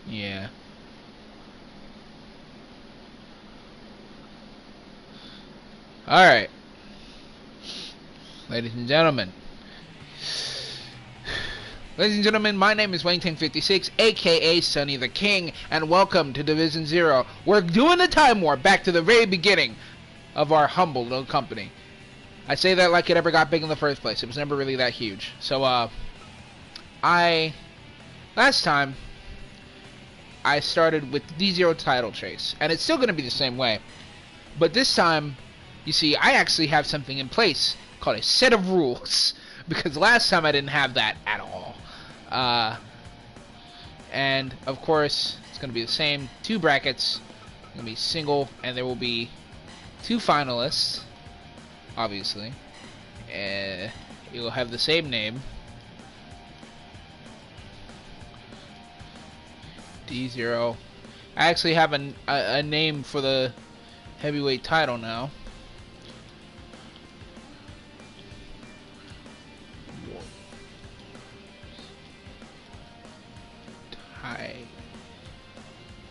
Yeah. Alright. Ladies and gentlemen. Ladies and gentlemen, my name is Wayne1056, aka Sonnythaking, and welcome to Division Zero. We're doing the time warp back to the very beginning of our humble little company. I say that like it ever got big in the first place. It was never really that huge. So, last time, I started with the D0 title chase, and it's still going to be the same way. But this time, you see, I actually have something in place called a set of rules, because last time I didn't have that at all. And, of course, it's going to be the same. 2 brackets, going to be single, and there will be 2 finalists, obviously. It will have the same name. D0. I actually have a name for the heavyweight title now.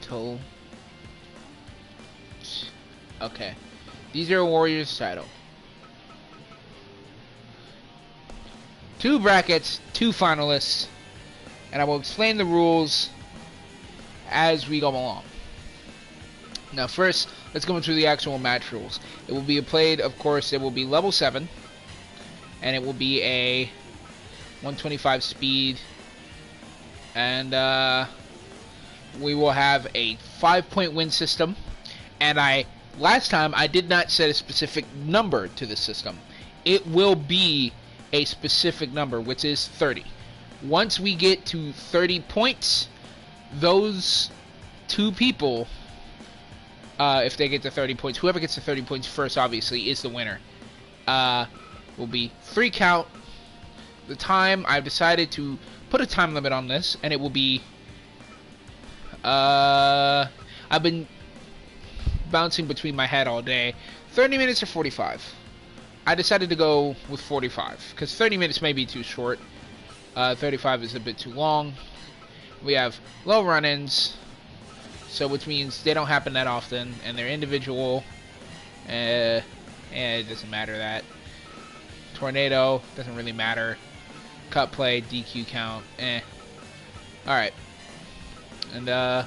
Title. Okay. D0 Warriors title. 2 brackets, 2 finalists, and I will explain the rules as we go along. Now first, let's go into the actual match rules. It will be played, of course, it will be level 7, and it will be a 125 speed, and we will have a 5-point win system, and last time I did not set a specific number to the system. It will be a specific number, which is 30. Once we get to 30 points, those 2 people, if they get to 30 points, whoever gets to 30 points first, obviously, is the winner. Will be 3 count. The time, I've decided to put a time limit on this, and it will be, I've been bouncing between my head all day. 30 minutes or 45. I decided to go with 45, because 30 minutes may be too short. 35 is a bit too long. We have low run-ins, so which means they don't happen that often, and they're individual. It doesn't matter that. Tornado, doesn't really matter. Cut play, DQ count, Alright. And,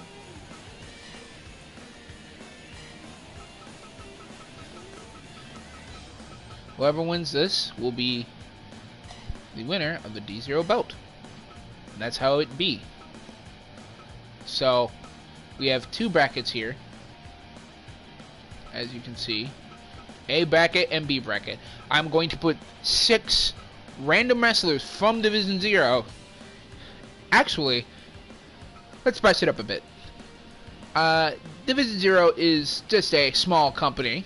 whoever wins this will be the winner of the D0 belt. And that's how it be. So, we have 2 brackets here, as you can see. A bracket and B bracket. I'm going to put 6 random wrestlers from Division 0. Actually, let's spice it up a bit. Division 0 is just a small company,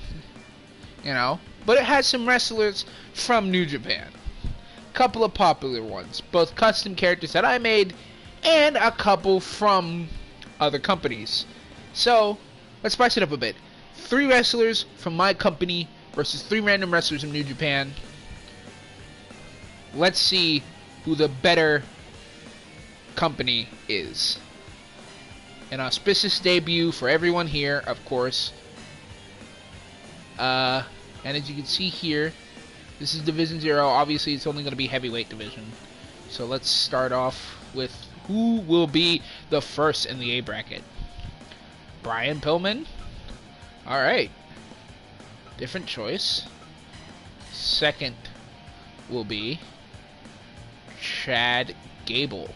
you know, but it has some wrestlers from New Japan. Couple of popular ones, both custom characters that I made, and a couple from other companies. So, let's spice it up a bit. 3 wrestlers from my company versus 3 random wrestlers from New Japan. Let's see who the better company is. An auspicious debut for everyone here, of course. And as you can see here, this is Division 0. Obviously, it's only going to be heavyweight division. So let's start off with who will be the first in the A bracket. Brian Pillman. Alright. Different choice. Second will be Chad Gable.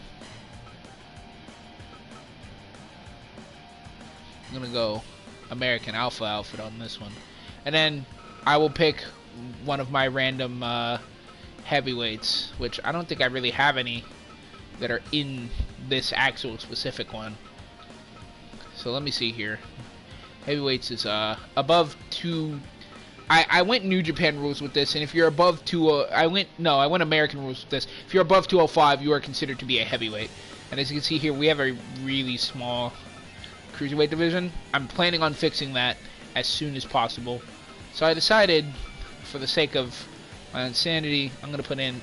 I'm going to go American Alpha outfit on this one. And then I will pick one of my random heavyweights, which I don't think I really have any that are in this actual specific one. So let me see here. Heavyweights is above 2. I went New Japan rules with this, and if you're above 2, I went American rules with this. If you're above 205, you are considered to be a heavyweight. And as you can see here, we have a really small cruiserweight division. I'm planning on fixing that as soon as possible. So I decided, for the sake of my insanity, I'm going to put in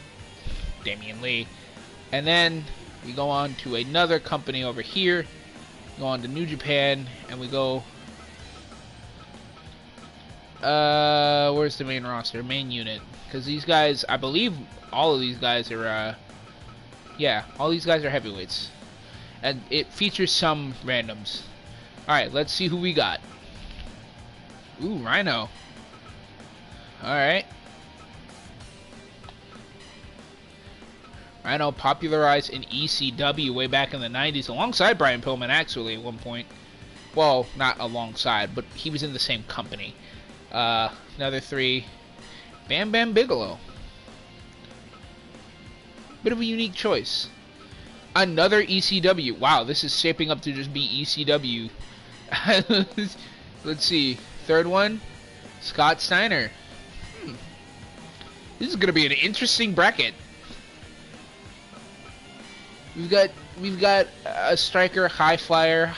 Damian Lee. And then we go on to another company over here. Go on to New Japan, and we go. Where's the main roster, main unit? Because these guys, I believe, all of these guys are. Yeah, all these guys are heavyweights, and it features some randoms. All right, let's see who we got. Ooh, Rhino. All right. Rhino popularized in ECW way back in the 90s alongside Brian Pillman, actually, at one point. Well, not alongside, but he was in the same company. Another 3. Bam Bam Bigelow. Bit of a unique choice. Another ECW. Wow, this is shaping up to just be ECW. Let's see. Third one, Scott Steiner. This is going to be an interesting bracket. We've got a striker, a high flyer,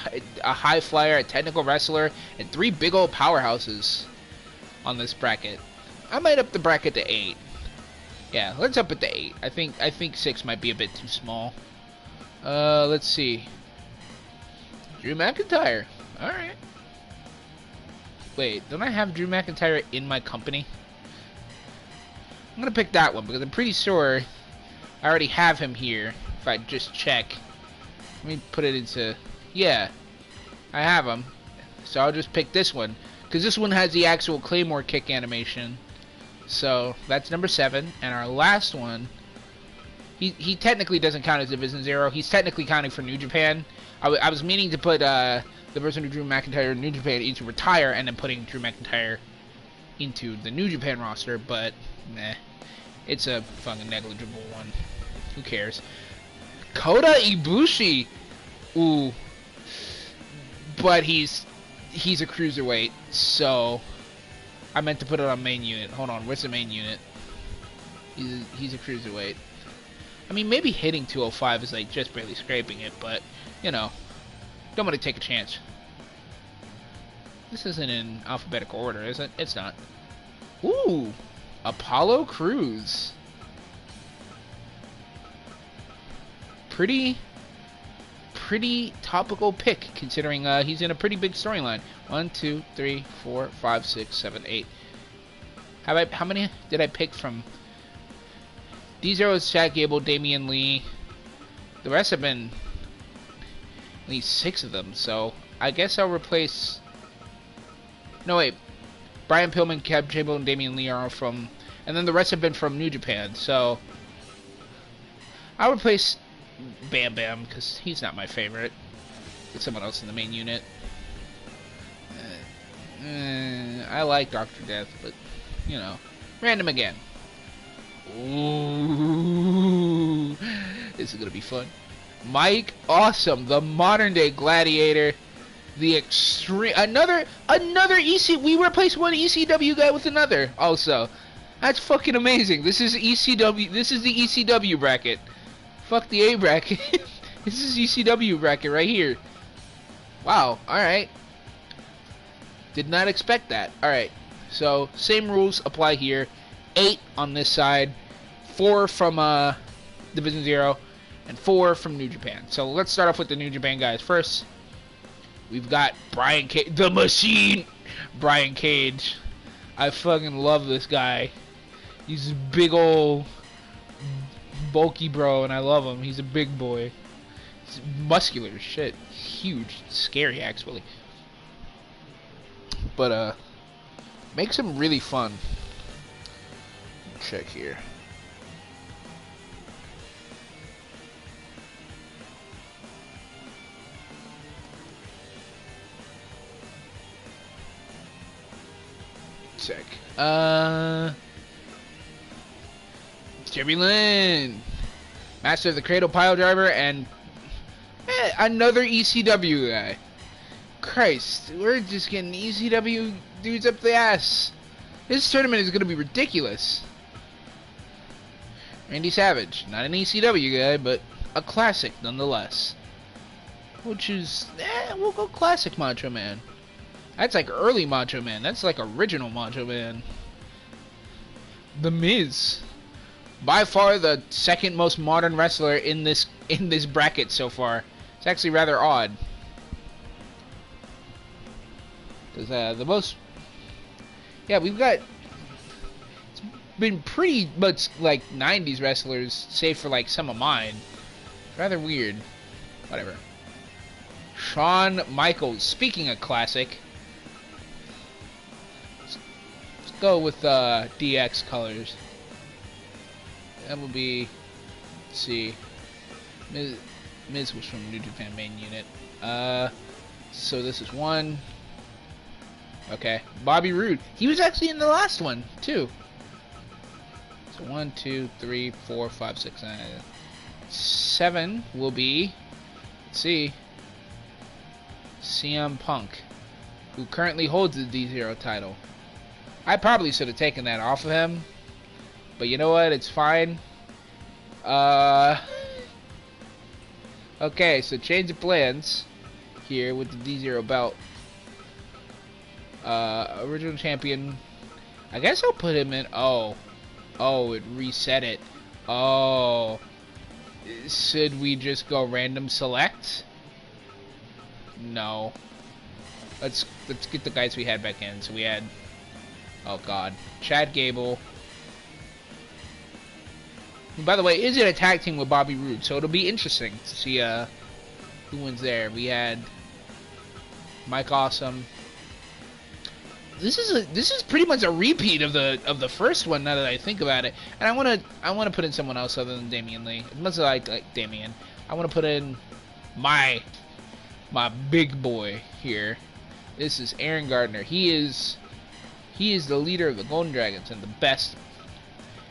a technical wrestler, and 3 big old powerhouses on this bracket. I might up the bracket to 8. Yeah, let's up it to 8. I think 6 might be a bit too small. Let's see. Drew McIntyre. All right. Wait, don't I have Drew McIntyre in my company? I'm gonna pick that one because I'm pretty sure I already have him here. If I just check. Let me put it into... Yeah, I have him. So I'll just pick this one. Because this one has the actual Claymore kick animation. So that's number 7. And our last one... He technically doesn't count as Division 0. He's technically counting for New Japan. I was meaning to put the person who Drew McIntyre in New Japan into retire and then putting Drew McIntyre into the New Japan roster. But, nah. It's a fucking negligible one. Who cares? Kota Ibushi. Ooh. But he's a cruiserweight, so I meant to put it on main unit. Hold on, where's the main unit? He's a cruiserweight. I mean, maybe hitting 205 is like just barely scraping it, but you know, don't want to take a chance. This isn't in alphabetical order, is it? It's not. Ooh, Apollo Crews. Pretty topical pick, considering he's in a pretty big storyline. 1, 2, 3, 4, 5, 6, 7, 8. How many did I pick from? D0 is Chad Gable, Damian Lee. The rest have been at least 6 of them, so I guess I'll replace... No, wait. Brian Pillman, Chad Gable, and Damian Lee are from... And then the rest have been from New Japan, so... I'll replace Bam Bam, because he's not my favorite. Get someone else in the main unit. I like Dr. Death, but, you know. Random again. Ooh, this is gonna be fun. Mike Awesome, the modern day gladiator, the extreme, another EC. We replaced one ECW guy with another. Also, that's fucking amazing. This is ECW. This is the ECW bracket. Fuck the A bracket. This is ECW bracket right here. Wow. All right. Did not expect that. All right. So same rules apply here. 8 on this side, 4 from Division 0, and 4 from New Japan. So let's start off with the New Japan guys first. We've got Brian Cage, the Machine, Brian Cage. I fucking love this guy. He's a big old bulky bro, and I love him. He's a big boy. He's muscular as shit. Huge, scary actually. But makes him really fun. Check here. Check. Jerry Lynn, Master of the Cradle Pile Driver, and another ECW guy. Christ, we're just getting ECW dudes up the ass. This tournament is going to be ridiculous. Randy Savage, not an ECW guy, but a classic nonetheless. Which is, we'll go classic Macho Man. That's like early Macho Man. That's like original Macho Man. The Miz, by far the second most modern wrestler in this bracket so far. It's actually rather odd. Because the most... Yeah, we've got... It's been pretty much like 90s wrestlers, save for like some of mine. Rather weird. Whatever. Shawn Michaels. Speaking of classic, let's go with DX colors. That will be... Let's see. Miz was from New Japan main unit. So this is one. Okay. Bobby Roode. He was actually in the last one, too. So 1, 2, 3, 4, 5, 6, 9, 7 will be, let's see, CM Punk, who currently holds the D0 title. I probably should have taken that off of him, but you know what? It's fine. Okay, so change of plans here with the D0 belt. Original champion. I guess I'll put him in. Oh, it reset it. Oh, should we just go random select? No. Let's get the guys we had back in. So we had, oh god, Chad Gable. And by the way, is it a tag team with Bobby Roode? So it'll be interesting to see who wins there. We had Mike Awesome. This is pretty much a repeat of the first one now that I think about it. And I wanna put in someone else other than Damian Lee. As much as I like Damian, I wanna put in my big boy here. This is Aaron Gardner. He is the leader of the Golden Dragons and the best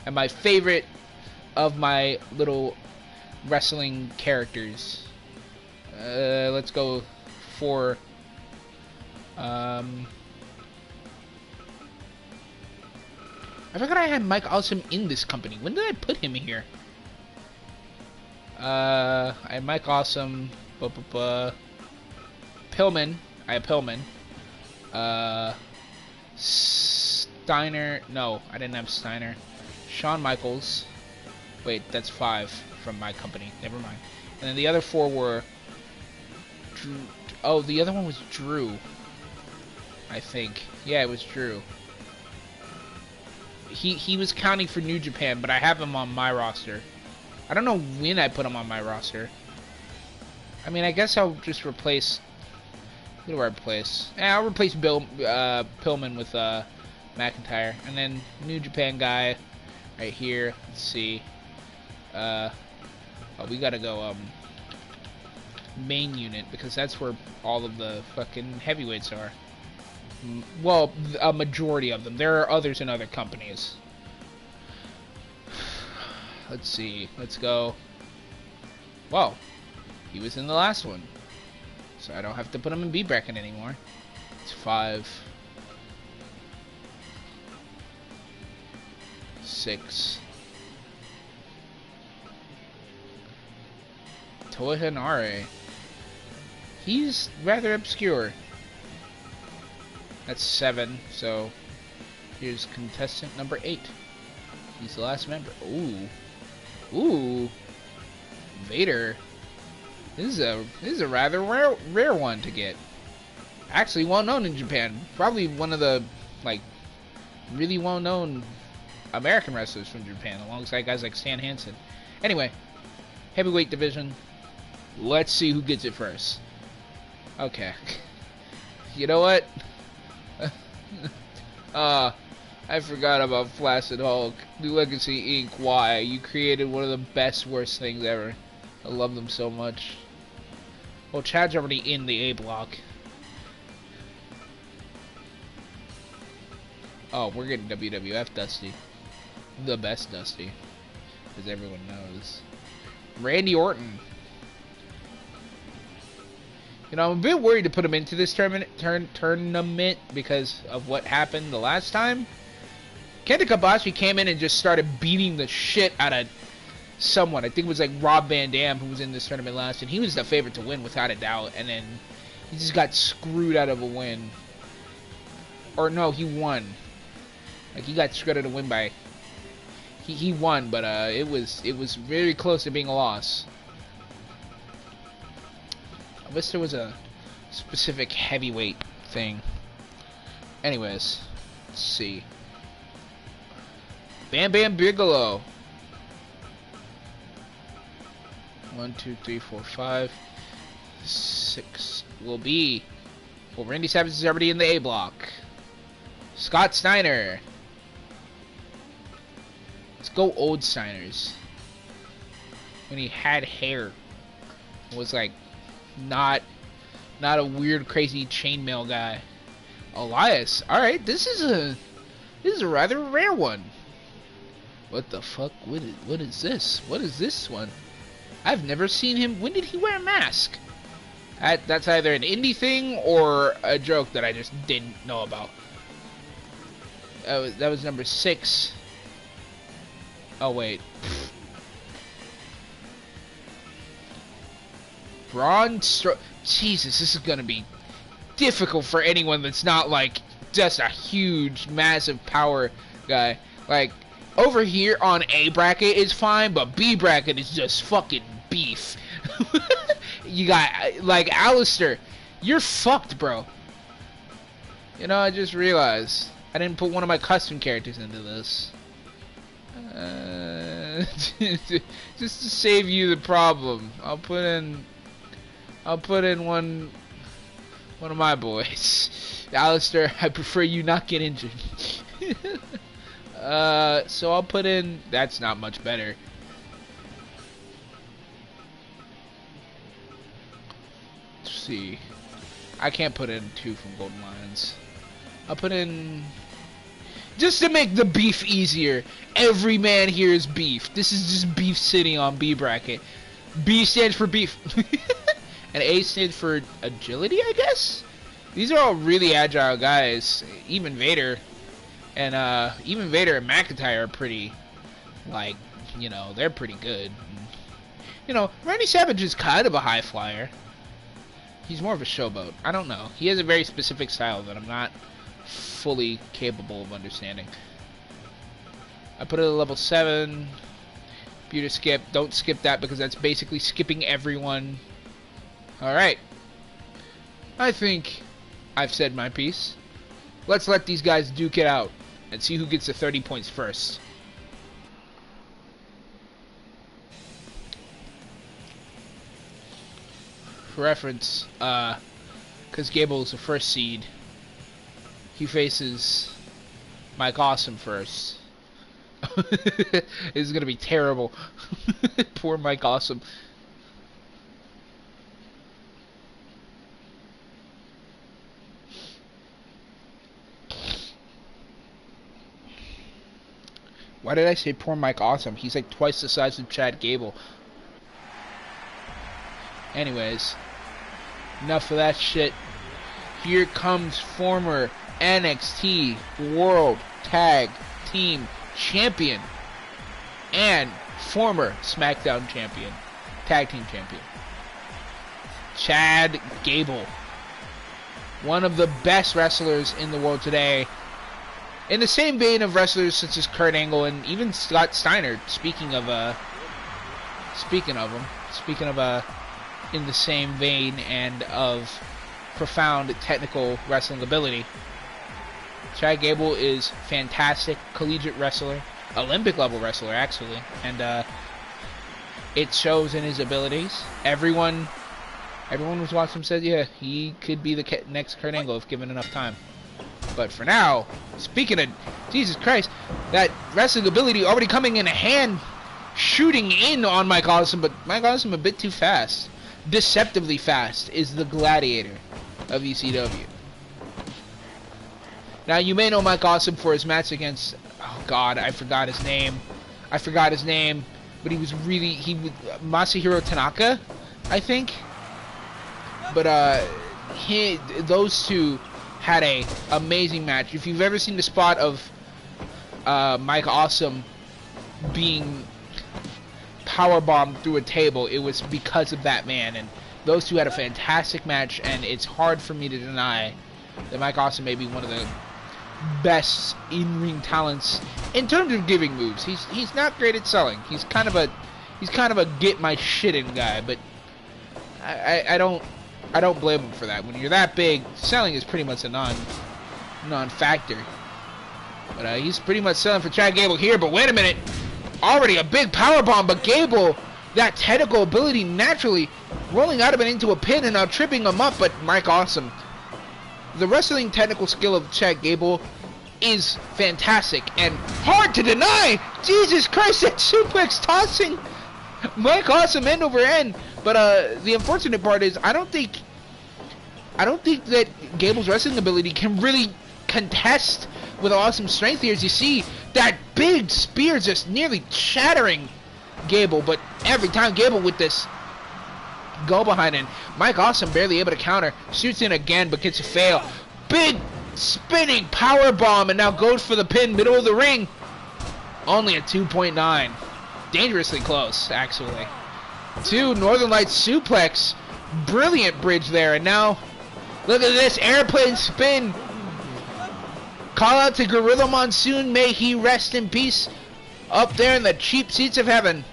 and my favorite of my little wrestling characters. Let's go for I forgot I had Mike Awesome in this company. When did I put him here? I had Mike Awesome, Pillman. I have Pillman. Steiner. No, I didn't have Steiner. Shawn Michaels. Wait, that's 5 from my company. Never mind. And then the other 4 were Drew. Oh, the other one was Drew. I think. Yeah, it was Drew. He was counting for New Japan, but I have him on my roster. I don't know when I put him on my roster. I mean, I guess I'll just replace... Who do I replace? I'll replace Pillman with McIntyre. And then New Japan guy right here. Let's see. Oh, we gotta go main unit, because that's where all of the fucking heavyweights are. Well, a majority of them. There are others in other companies. Let's see. Let's go. Well, he was in the last one, so I don't have to put him in B bracket anymore. It's 5, 6. Toa Henare. He's rather obscure. That's 7, so here's contestant number 8. He's the last member. Ooh, Vader. This is a rather rare one to get. Actually, well known in Japan. Probably one of the like really well known American wrestlers from Japan, alongside guys like Stan Hansen. Anyway, heavyweight division. Let's see who gets it first. Okay. You know what? I forgot about Flaccid Hulk. New Legacy Inc. Why? You created one of the best, worst things ever. I love them so much. Well, Chad's already in the A block. Oh, we're getting WWF Dusty. The best Dusty. As everyone knows. Randy Orton. You know, I'm a bit worried to put him into this tournament because of what happened the last time. Kenta Kobashi came in and just started beating the shit out of someone. I think it was like Rob Van Dam, who was in this tournament last, and he was the favorite to win without a doubt. And then he just got screwed out of a win. Or no, he won. Like, he got screwed out of a win by... He won, but it was very close to being a loss. I wish there was a specific heavyweight thing. Anyways, let's see. Bam Bam Bigelow. 1, 2, 3, 4, 5, 6 will be. Well, Randy Savage is already in the A block. Scott Steiner. Let's go old Steiners. When he had hair. Was like not a weird crazy chainmail guy. Elias. Alright, this is a rather rare one. What the fuck? What is this? What is this one? I've never seen him. When did he wear a mask? That's either an indie thing or a joke that I just didn't know about. That was number 6. Oh wait. Braun Strowman. Jesus, this is gonna be difficult for anyone that's not like just a huge, massive power guy. Like over here on A bracket is fine, but B bracket is just fucking beef. You got like Alistair. You're fucked, bro. You know, I just realized I didn't put one of my custom characters into this. Just to save you the problem, I'll put in one of my boys. Alistair, I prefer you not get injured. So I'll put in. That's not much better. Let's see. I can't put in 2 from Golden Lions. I'll put in. Just to make the beef easier. Every man here is beef. This is just beef city on B bracket. B stands for beef. And A stands for agility, I guess? These are all really agile guys. Even Vader. And Vader and McIntyre are pretty, like, you know, they're pretty good. You know, Randy Savage is kind of a high flyer. He's more of a showboat. I don't know. He has a very specific style that I'm not fully capable of understanding. I put it at level 7. Beauty skip. Don't skip that because that's basically skipping everyone. Alright. I think I've said my piece. Let's let these guys duke it out and see who gets the 30 points first. For reference, because Gable is the first seed, he faces Mike Awesome first. This is going to be terrible. Poor Mike Awesome. Why did I say poor Mike Awesome? He's like twice the size of Chad Gable. Anyways, enough of that shit. Here comes former NXT World Tag Team Champion and former SmackDown Champion, Tag Team Champion, Chad Gable. One of the best wrestlers in the world today. In the same vein of wrestlers such as Kurt Angle and even Scott Steiner, speaking of in the same vein and of profound technical wrestling ability, Chad Gable is fantastic collegiate wrestler, Olympic level wrestler actually, and it shows in his abilities. Everyone who's watched him said, yeah, he could be the next Kurt Angle if given enough time. But for now, speaking of Jesus Christ, that wrestling ability already coming in a hand, shooting in on Mike Awesome, but Mike Awesome a bit too fast. Deceptively fast is the gladiator of ECW. Now you may know Mike Awesome for his match against, oh god, I forgot his name, but he was Masahiro Tanaka, I think. But those two had a amazing match. If you've ever seen the spot of Mike Awesome being powerbombed through a table, it was because of that man. And those two had a fantastic match, and it's hard for me to deny that Mike Awesome may be one of the best in-ring talents in terms of giving moves. He's not great at selling. He's kind of a get my shit in guy, but I don't blame him for that. When you're that big, selling is pretty much a non-factor. But he's pretty much selling for Chad Gable here. But wait a minute. Already a big power bomb. But Gable, that technical ability naturally rolling out of it into a pin and now tripping him up. But Mike Awesome. The wrestling technical skill of Chad Gable is fantastic and hard to deny. Jesus Christ, that suplex tossing Mike Awesome end over end. But the unfortunate part is I don't think that Gable's wrestling ability can really contest with Awesome strength here. As you see, that big spear just nearly shattering Gable. But every time Gable with this go behind and Mike Awesome barely able to counter. Shoots in again but gets a fail. Big spinning power bomb and now goes for the pin middle of the ring. Only a 2.9. Dangerously close, actually. 2 Northern Lights suplex. Brilliant bridge there. And now look at this airplane spin. Call out to Gorilla Monsoon. May he rest in peace up there in the cheap seats of heaven.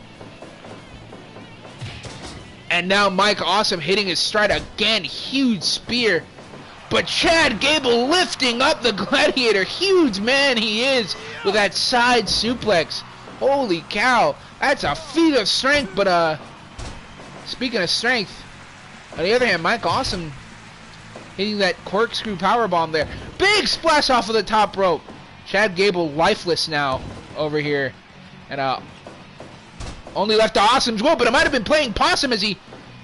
And now Mike Awesome hitting his stride again. Huge spear. But Chad Gable lifting up the Gladiator. Huge man he is with that side suplex. Holy cow. That's a feat of strength. But speaking of strength, on the other hand, Mike Awesome hitting that corkscrew powerbomb there. Big splash off of the top rope. Chad Gable lifeless now over here. And only left to Awesome's will, but it might have been playing possum as he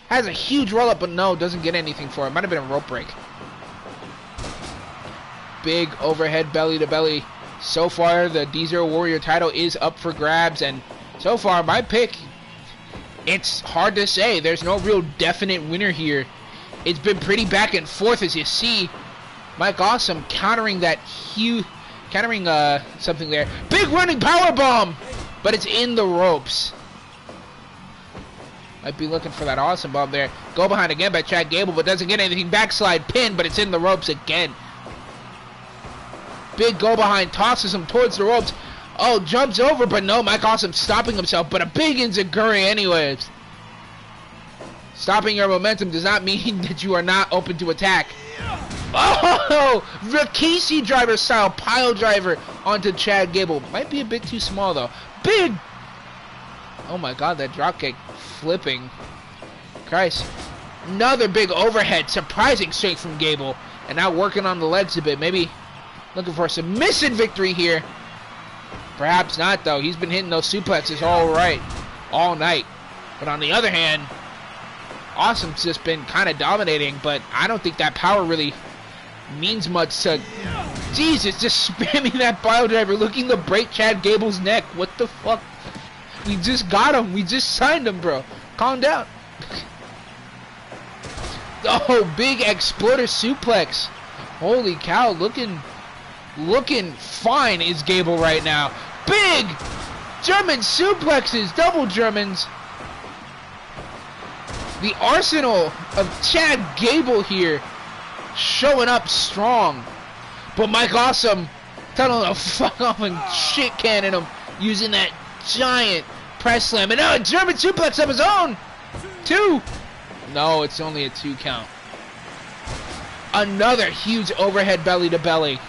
has a huge roll up, but no, doesn't get anything for it. Might have been a rope break. Big overhead belly to belly. So far, the D0 Warrior title is up for grabs, and so far, my pick, it's hard to say. There's no real definite winner here. It's been pretty back and forth, as you see. Mike Awesome countering that huge, countering something there. Big running power bomb, but it's in the ropes. Might be looking for that Awesome bomb there. Go behind again by Chad Gable, but doesn't get anything. Backslide pin, but it's in the ropes again. Big go behind, tosses him towards the ropes. Oh, jumps over, but no, Mike Awesome stopping himself, but a big enziguri anyways. Stopping your momentum does not mean that you are not open to attack. Oh, Rikishi driver style pile driver onto Chad Gable. Might be a bit too small though. Big. Oh my God, that dropkick flipping. Christ. Another big overhead. Surprising strength from Gable. And now working on the legs a bit. Maybe looking for a submission victory here. Perhaps not though. He's been hitting those suplexes all night. But on the other hand, Awesome's just been kind of dominating, but I don't think that power really means much to... Jesus, just spamming that pile driver, looking to break Chad Gable's neck. What the fuck? We just got him. We just signed him, bro. Calm down. Oh, big exploder suplex. Holy cow, looking fine is Gable right now. Big German suplexes, double Germans. The arsenal of Chad Gable here showing up strong. But Mike Awesome telling him to fuck off and shit cannon him using that giant press slam. And now a German suplex of his own. 2. No, it's only a 2 count. Another huge overhead belly to belly.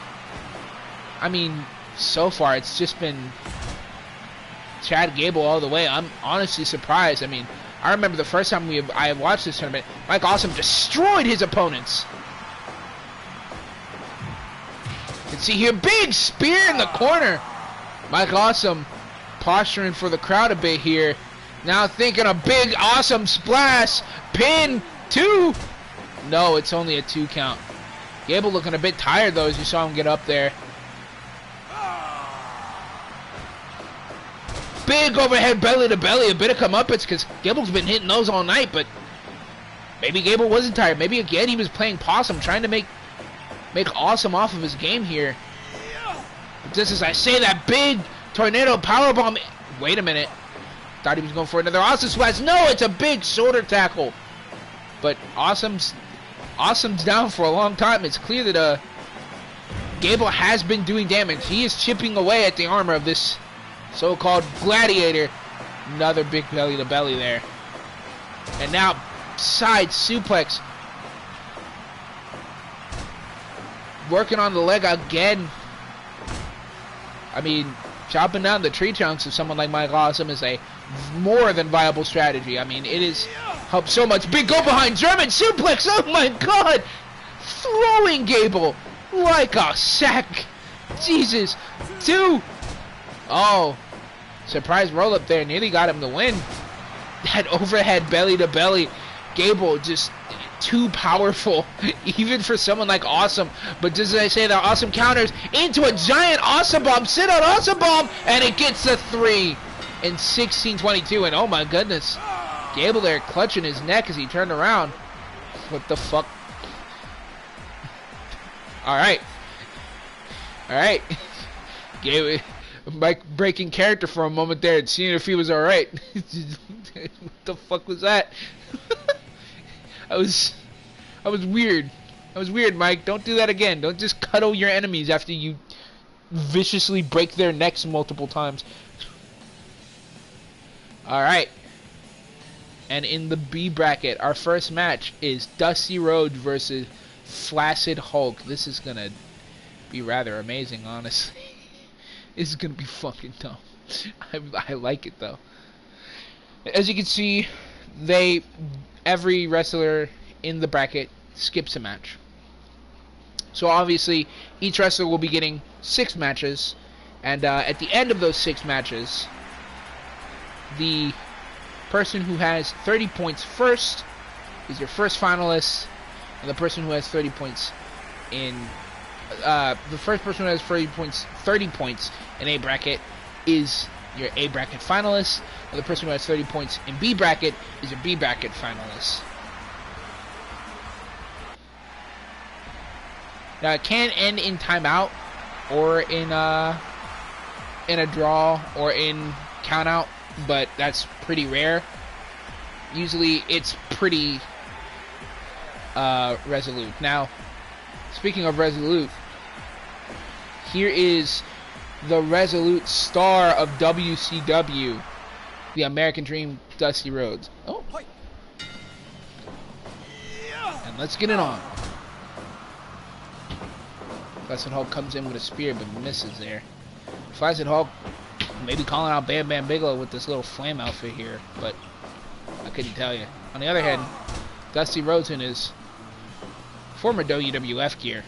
I mean, so far it's just been Chad Gable all the way. I'm honestly surprised. I mean, I remember the first time I watched this tournament, Mike Awesome destroyed his opponents. You can see here, big spear in the corner. Mike Awesome posturing for the crowd a bit here. Now thinking a big awesome splash. Pin 2. No, it's only a 2 count. Gable looking a bit tired though as you saw him get up there. Big overhead belly to belly, a bit of comeuppance because Gable's been hitting those all night, but maybe Gable wasn't tired. Maybe again he was playing possum, trying to make Awesome off of his game here. But just as I say that big tornado powerbomb. Wait a minute. Thought he was going for another awesome splash. No, it's a big shoulder tackle. But Awesome's down for a long time. It's clear that Gable has been doing damage. He is chipping away at the armor of this so-called Gladiator. Another big belly to belly there. And now side suplex. working on the leg again. I mean, chopping down the tree trunks of someone like Mike Awesome is a more than viable strategy. I mean, it is helped so much. Big go behind German suplex. Oh my god! Throwing Gable like a sack. Jesus. 2. Oh. Surprise roll up there. Nearly got him the win. That overhead belly to belly. Gable just too powerful, even for someone like Awesome. But just as I say, that Awesome counters into a giant Awesome Bomb, sit out Awesome Bomb, and it gets the 3 in 16:22. And oh my goodness, Gable there clutching his neck as he turned around. What the fuck? All right. Gable, Mike breaking character for a moment there and seeing if he was all right. What the fuck was that? I was weird. That was weird, Mike. Don't do that again. Don't just cuddle your enemies after you viciously break their necks multiple times. Alright. And in the B bracket, our first match is Dusty Rhodes versus Flaccid Hulk. This is gonna be rather amazing, honestly. This is gonna be fucking dumb. I like it, though. As you can see, every wrestler in the bracket skips a match. So obviously, each wrestler will be getting 6 matches, and at the end of those 6 matches, the person who has 30 points first is your first finalist, and the person who has 30 points in the first person who has 30 points in A bracket is your A bracket finalist, and the person who has 30 points in B bracket is your B bracket finalist. Now it can end in timeout, or in a draw, or in countout, but that's pretty rare. Usually it's pretty resolute. Now, speaking of resolute, here is the resolute star of WCW, the American Dream, Dusty Rhodes. Oh. And let's get it on. Flaccid Hulk comes in with a spear but misses there. Flaccid Hulk maybe calling out Bam Bam Bigelow with this little flame outfit here, but I couldn't tell you. On the other hand, Dusty Rhodes in his former WWF gear.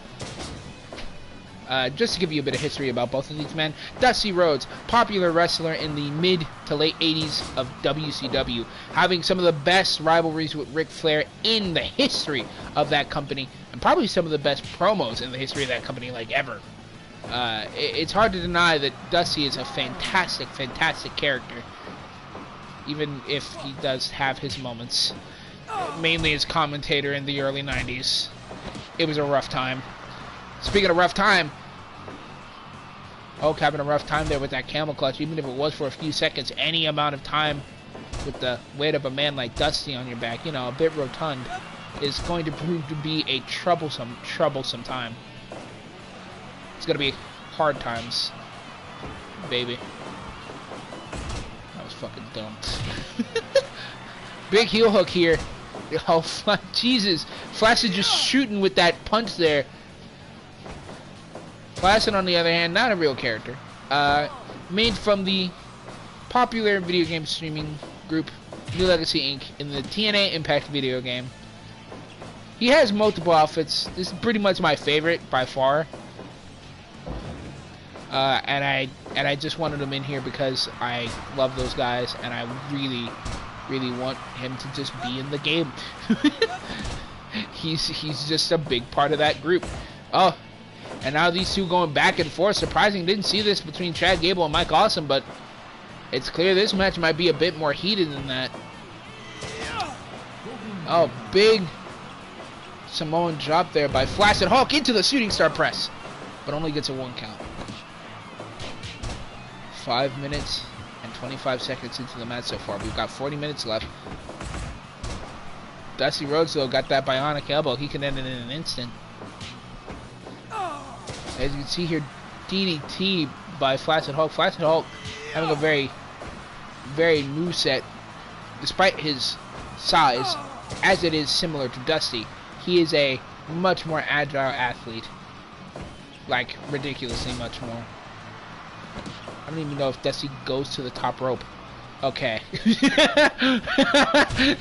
Just to give you a bit of history about both of these men, Dusty Rhodes, popular wrestler in the mid to late 80s of WCW, having some of the best rivalries with Ric Flair in the history of that company, and probably some of the best promos in the history of that company, like ever. It's hard to deny that Dusty is a fantastic, fantastic character, even if he does have his moments, mainly as commentator in the early 90s. It was a rough time. Speaking of rough time, Hulk having a rough time there with that camel clutch, even if it was for a few seconds. Any amount of time with the weight of a man like Dusty on your back, you know, a bit rotund, is going to prove to be a troublesome time. It's going to be hard times, baby. That was fucking dumb. Big heel hook here. Oh, Jesus. Flaccid just shooting with that punch there. Flaccid, on the other hand, not a real character. Made from the popular video game streaming group New Legacy Inc. in the TNA Impact video game. He has multiple outfits. This is pretty much my favorite by far. And I just wanted him in here because I love those guys, and I really want him to just be in the game. He's just a big part of that group. Oh, and now these two going back and forth. Surprising, didn't see this between Chad Gable and Mike Awesome, but it's clear this match might be a bit more heated than that. Oh, big Samoan drop there by Flaccid Hulk into the shooting star press, but only gets a 1 count. 5 minutes and 25 seconds into the match so far. We've got 40 minutes left. Dusty Rhodes, though, got that bionic elbow. He can end it in an instant. As you can see here, DDT by Flaccid Hulk. Flaccid Hulk having a very moveset, despite his size, as it is similar to Dusty. He is a much more agile athlete. like ridiculously much more. I don't even know if Dusty goes to the top rope. Okay.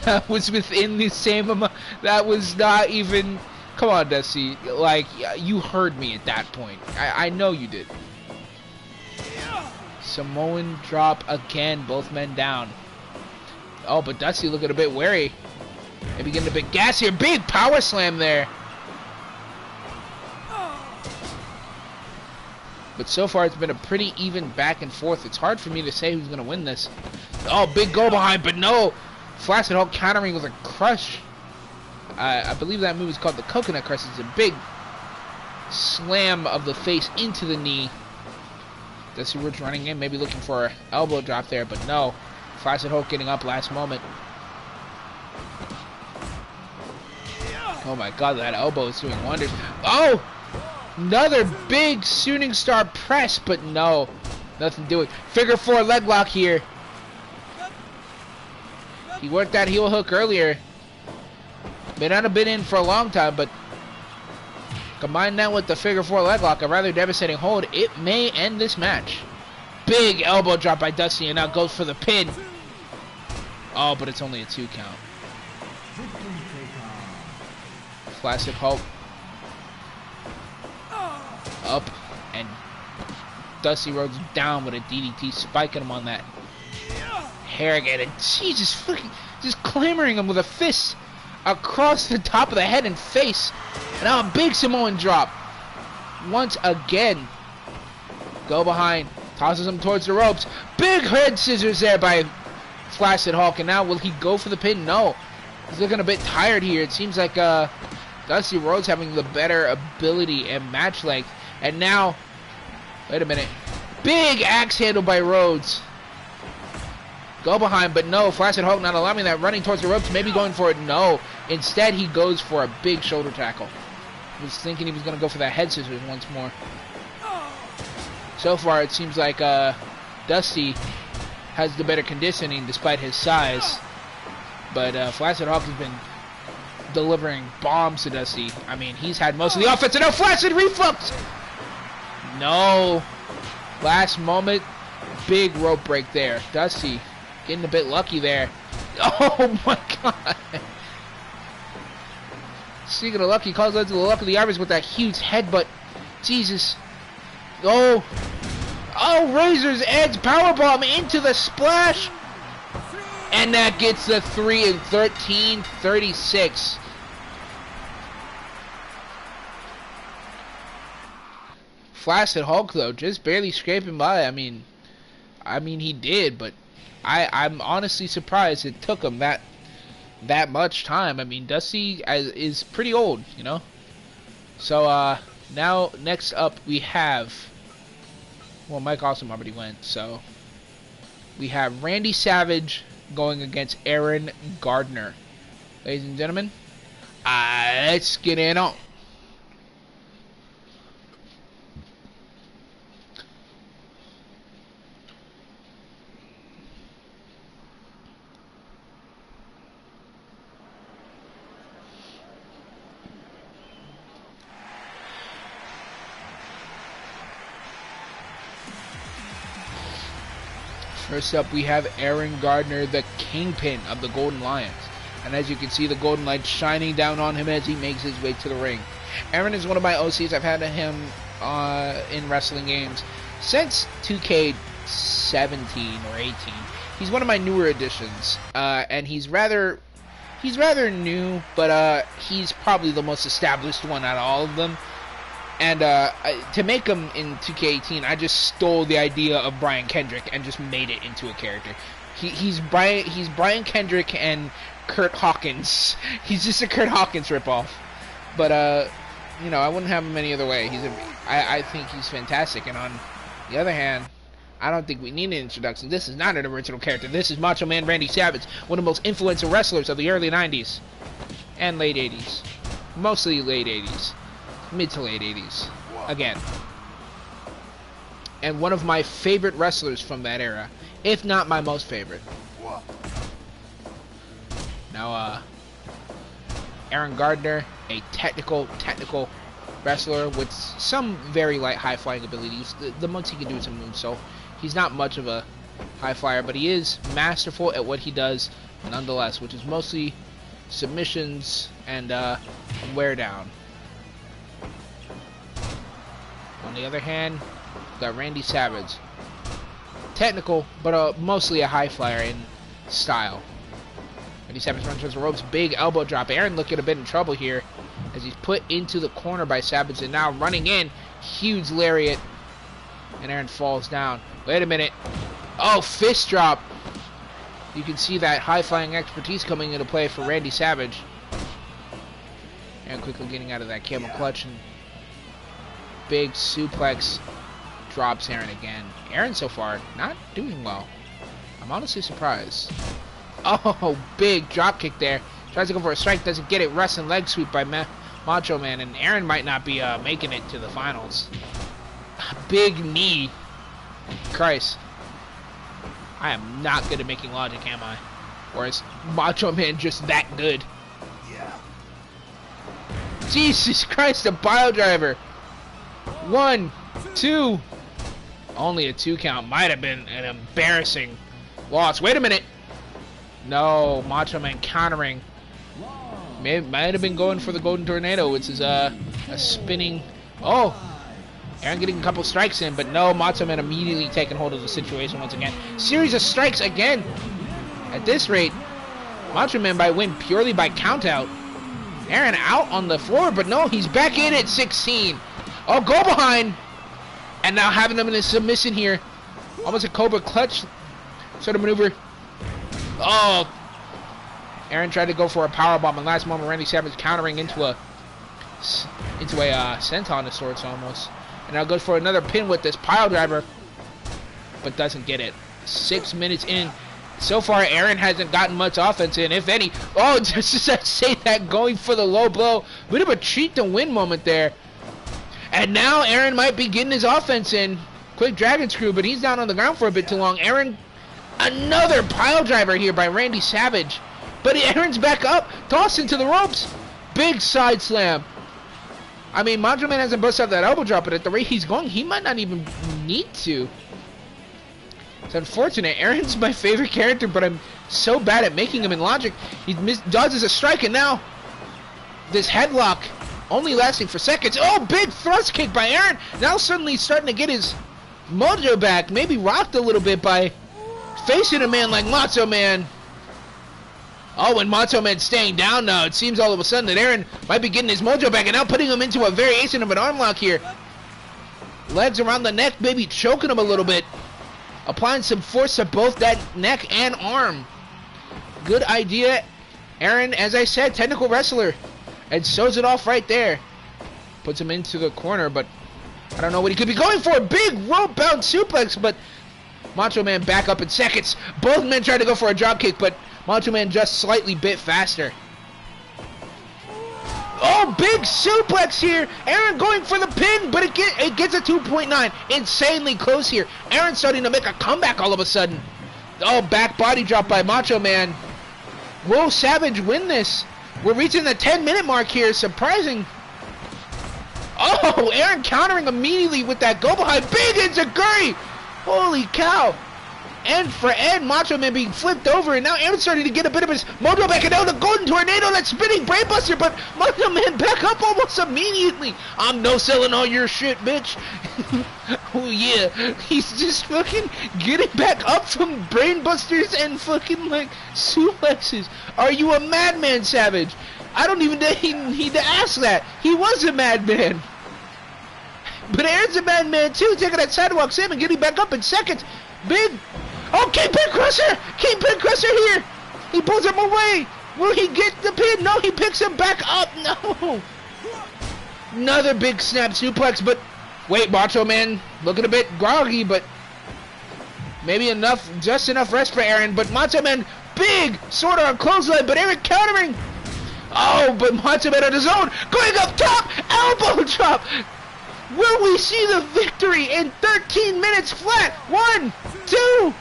That was within the same amount. That was not even... Come on, Dusty. Like, you heard me at that point. I know you did. Samoan drop again. Both men down. Oh, but Dusty looking a bit wary. Maybe getting a bit gassier. Big power slam there. But so far, it's been a pretty even back and forth. It's hard for me to say who's going to win this. Oh, big go behind, but no. Flaccid Hulk countering with a crush. I believe that move is called the Coconut Crush. It's a big slam of the face into the knee. Dusty Rhodes running in, maybe looking for an elbow drop there, but no. Flaccid Hulk getting up last moment. Oh my god, that elbow is doing wonders. Oh! Another big shooting star press, but no. Nothing doing. Figure 4 leg lock here. He worked that heel hook earlier. May not have been in for a long time, but combine that with the figure 4 leg lock, a rather devastating hold. It may end this match. Big elbow drop by Dusty, and now goes for the pin. Oh, but it's only a 2 count. Flaccid Hulk. Up, and Dusty Rhodes down with a DDT, spiking him on that hair again, and Jesus freaking just clamoring him with a fist across the top of the head and face. And now a big Samoan drop. Once again, go behind, tosses him towards the ropes. Big head scissors there by Flaccid Hulk, and now will he go for the pin? No, he's looking a bit tired here. It seems like Dusty Rhodes having the better ability and match length. And now, wait a minute. Big axe handle by Rhodes. Go behind, but no. Flaccid Hulk not allowing that. Running towards the ropes, maybe going for it. No. Instead, he goes for a big shoulder tackle. Was thinking he was going to go for that head scissors once more. So far, it seems like Dusty has the better conditioning despite his size. But Flaccid Hulk has been delivering bombs to Dusty. I mean, he's had most of the offense. And now Flaccid reflux! No. Last moment, big rope break there. Dusty getting a bit lucky there. Oh my god. Speaking of lucky, calls out to the luck of the Irish with that huge headbutt. Jesus. Oh. Oh, Razor's Edge powerbomb into the splash. And that gets the 3 and 13-36. Flaccid Hulk though, just barely scraping by. I mean he did, but I'm honestly surprised it took him that much time. I mean, Dusty is pretty old, you know. So now next up we have, well, Mike Awesome already went, so we have Randy Savage going against Aaron Gardner. Ladies and gentlemen, let's get in on. First up, we have Aaron Gardner, the kingpin of the Golden Lions. And as you can see, the golden light shining down on him as he makes his way to the ring. Aaron is one of my OCs. I've had him in wrestling games since 2K17 or 18. He's one of my newer additions, and he's rather new, but he's probably the most established one out of all of them. And to make him in 2K18, I just stole the idea of Brian Kendrick and just made it into a character. He's Brian Kendrick and Kurt Hawkins. He's just a Kurt Hawkins ripoff. But you know, I wouldn't have him any other way. I think he's fantastic. And on the other hand, I don't think we need an introduction. This is not an original character. This is Macho Man Randy Savage, one of the most influential wrestlers of the early 90s and late 80s. Mostly late 80s. Mid to late 80s. Again. And one of my favorite wrestlers from that era. If not my most favorite. Now, Aaron Gardner, a technical wrestler with some very light high-flying abilities. The most he can do is a moonsault. He's not much of a high flyer, but he is masterful at what he does nonetheless, which is mostly submissions and wear down. On the other hand, we've got Randy Savage. Technical, but mostly a high flyer in style. Randy Savage runs towards the ropes, big elbow drop. Aaron looking a bit in trouble here as he's put into the corner by Savage, and now running in, huge lariat, and Aaron falls down. Wait a minute. Oh, fist drop. You can see that high-flying expertise coming into play for Randy Savage. Aaron quickly getting out of that camel clutch, and big suplex drops Aaron again. Aaron so far not doing well. I'm honestly surprised. Oh, big drop kick there. Tries to go for a strike, doesn't get it. Wrestling leg sweep by Macho Man, and Aaron might not be making it to the finals. Big knee. Christ. I am not good at making logic, am I? Or is Macho Man just that good? Yeah. Jesus Christ, a pile driver. 1, 2. Only a 2 count. Might have been an embarrassing loss. Wait a minute. No, Macho Man countering. Might have been going for the Golden Tornado, which is a spinning. Oh, Aaron getting a couple strikes in, but no, Macho Man immediately taking hold of the situation once again. Series of strikes again. At this rate, Macho Man might win purely by countout. Aaron out on the floor, but no, he's back in at 16. Oh, go behind. And now having them in a submission here. Almost a Cobra clutch sort of maneuver. Oh, Aaron tried to go for a powerbomb, and last moment Randy Savage countering into a senton of sorts almost. And now goes for another pin with this pile driver, but doesn't get it. 6 minutes in. So far, Aaron hasn't gotten much offense in, if any. Oh, just as I say that, going for the low blow. Bit of a cheat to win moment there. And now Aaron might be getting his offense in. Quick dragon screw, but he's down on the ground for a bit too long. Aaron, another pile driver here by Randy Savage. But Aaron's back up, tossed into the ropes. Big side slam. I mean, Macho Man hasn't busted out that elbow drop, but at the rate he's going, he might not even need to. It's unfortunate. Aaron's my favorite character, but I'm so bad at making him in logic. He dodges a strike, and now this headlock only lasting for seconds. Oh, big thrust kick by Aaron. Now suddenly starting to get his mojo back. Maybe rocked a little bit by facing a man like Macho Man. Oh, and Macho Man staying down now. It seems all of a sudden that Aaron might be getting his mojo back, and now putting him into a variation of an arm lock here. Legs around the neck, maybe choking him a little bit. Applying some force to both that neck and arm. Good idea. Aaron, as I said, technical wrestler. And shows it off right there. Puts him into the corner, but I don't know what he could be going for. Big rope-bound suplex, but Macho Man back up in seconds. Both men tried to go for a drop kick, but Macho Man just slightly bit faster. Oh, big suplex here. Aaron going for the pin, but it gets a 2.9. Insanely close here. Aaron starting to make a comeback all of a sudden. Oh, back body drop by Macho Man. Will Savage win this? We're reaching the 10-minute mark here. Surprising. Oh, Aaron countering immediately with that go behind. Big enziguri. Holy cow. End for end, Macho Man being flipped over, and now Aaron's starting to get a bit of his mojo back, and now the Golden Tornado, that spinning brainbuster, but Macho Man back up almost immediately. I'm no selling all your shit, bitch. Oh yeah, he's just fucking getting back up from brainbusters and fucking like suplexes. Are you a madman, Savage? I don't even need to ask that. He was a madman. But Aaron's a madman too, taking that sidewalk slam and getting back up in seconds. Big. Oh, Kingpin Crusher! Kingpin Crusher here! He pulls him away! Will he get the pin? No, he picks him back up! No! Another big snap suplex, but wait, Macho Man looking a bit groggy, but maybe enough, just enough rest for Aaron. But Macho Man, big sort of clothesline, but Aaron countering! Oh, but Macho Man on his own, going up top! Elbow drop! Will we see the victory in 13 minutes flat? 1, 2...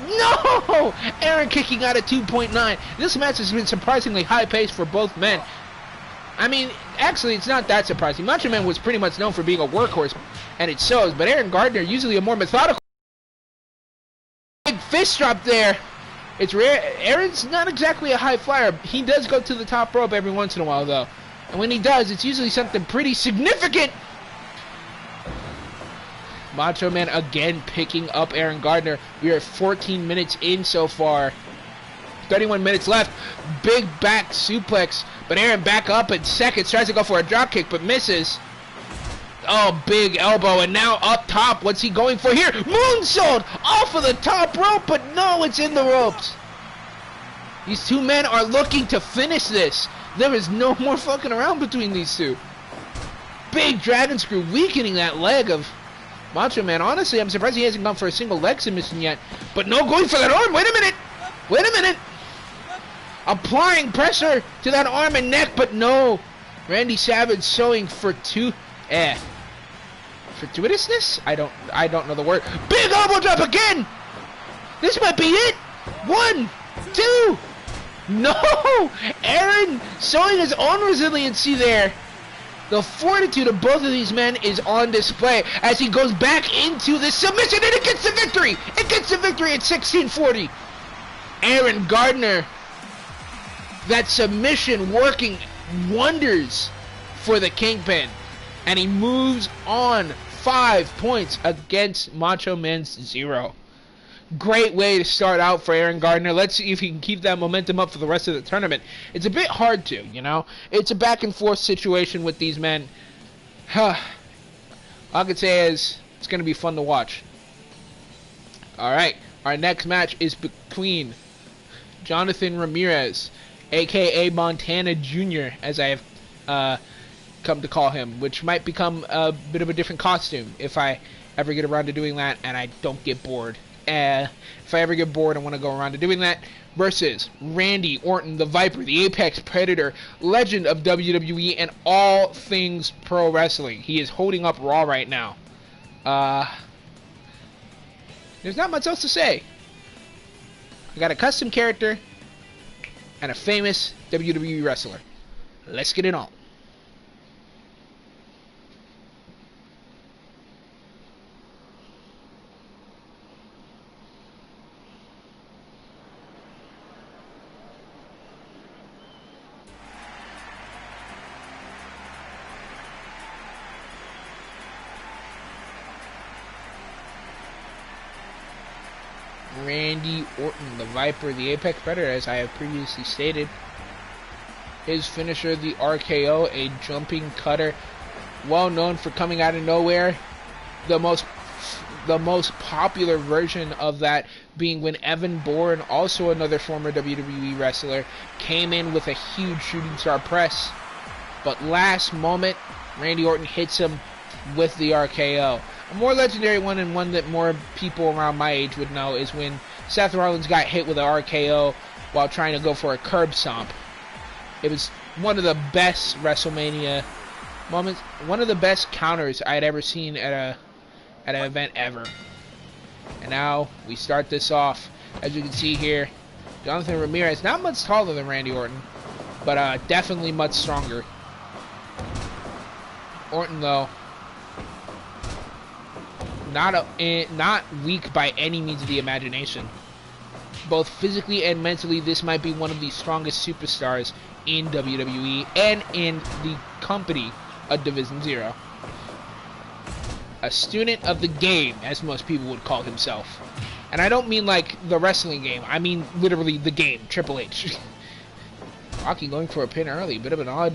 No! Aaron kicking out at 2.9. This match has been surprisingly high-paced for both men. I mean, actually, it's not that surprising. Macho Man was pretty much known for being a workhorse, and it shows. But Aaron Gardner, usually a more methodical. Big fist drop there. It's rare. Aaron's not exactly a high flyer. He does go to the top rope every once in a while, though. And when he does, it's usually something pretty significant. Macho Man again picking up Aaron Gardner. We are 14 minutes in so far. 31 minutes left. Big back suplex. But Aaron back up in seconds. Tries to go for a drop kick, but misses. Oh, big elbow. And now up top. What's he going for here? Moonsault off of the top rope, but no, it's in the ropes. These two men are looking to finish this. There is no more fucking around between these two. Big dragon screw weakening that leg of Macho Man. Honestly, I'm surprised he hasn't gone for a single leg submission yet. But no, going for that arm. Wait a minute. Wait a minute. Applying pressure to that arm and neck, but no. Randy Savage showing fortuitousness? I don't know the word. Big elbow drop again. This might be it. 1, 2. No. Aaron showing his own resiliency there. The fortitude of both of these men is on display as he goes back into the submission, and it gets the victory. It gets the victory at 16:40. Aaron Gardner, that submission working wonders for the Kingpin, and he moves on 5 points against Macho Man's 0. Great way to start out for Aaron Gardner. Let's see if he can keep that momentum up for the rest of the tournament. It's a bit hard to, you know. It's a back and forth situation with these men. All I can say is it's going to be fun to watch. All right, our next match is between Jonathan Ramirez, a.k.a. Montana Jr., as I have come to call him, which might become a bit of a different costume if I ever get around to doing that and I don't get bored. If I ever get bored, I want to go around to doing that. Versus Randy Orton, the Viper, the Apex Predator, legend of WWE and all things pro wrestling. He is holding up Raw right now. There's not much else to say. I got a custom character and a famous WWE wrestler. Let's get it on. Randy Orton, the Viper, the Apex Predator, as I have previously stated. His finisher, the RKO, a jumping cutter, well known for coming out of nowhere. The most popular version of that being when Evan Bourne, also another former WWE wrestler, came in with a huge shooting star press. But last moment, Randy Orton hits him with the RKO. A more legendary one, and one that more people around my age would know, is when Seth Rollins got hit with an RKO while trying to go for a curb stomp. It was one of the best WrestleMania moments, one of the best counters I had ever seen at an event ever. And now we start this off. As you can see here, Jonathan Ramirez, not much taller than Randy Orton, but definitely much stronger. Orton, though, not weak by any means of the imagination. Both physically and mentally, this might be one of the strongest superstars in WWE and in the company of Division Zero. A student of the game, as most people would call himself. And I don't mean like the wrestling game, I mean literally the game, Triple H. Rocky going for a pin early, bit of an odd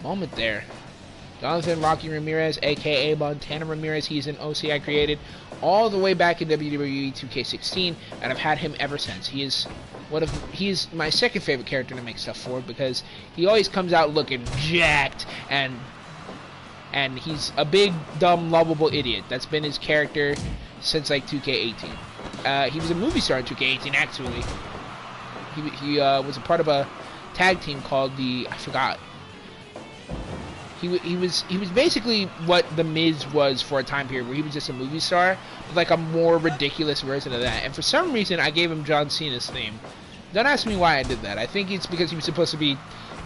moment there. Jonathan Rocky Ramirez, a.k.a. Montana Ramirez, he's an OC I created all the way back in WWE 2K16, and I've had him ever since. He is my second favorite character to make stuff for, because he always comes out looking jacked, and he's a big, dumb, lovable idiot. That's been his character since like 2K18. He was a movie star in 2K18, actually. He was a part of a tag team called I forgot. He was basically what The Miz was for a time period, where he was just a movie star, with like a more ridiculous version of that. And for some reason, I gave him John Cena's theme. Don't ask me why I did that. I think it's because he was supposed to be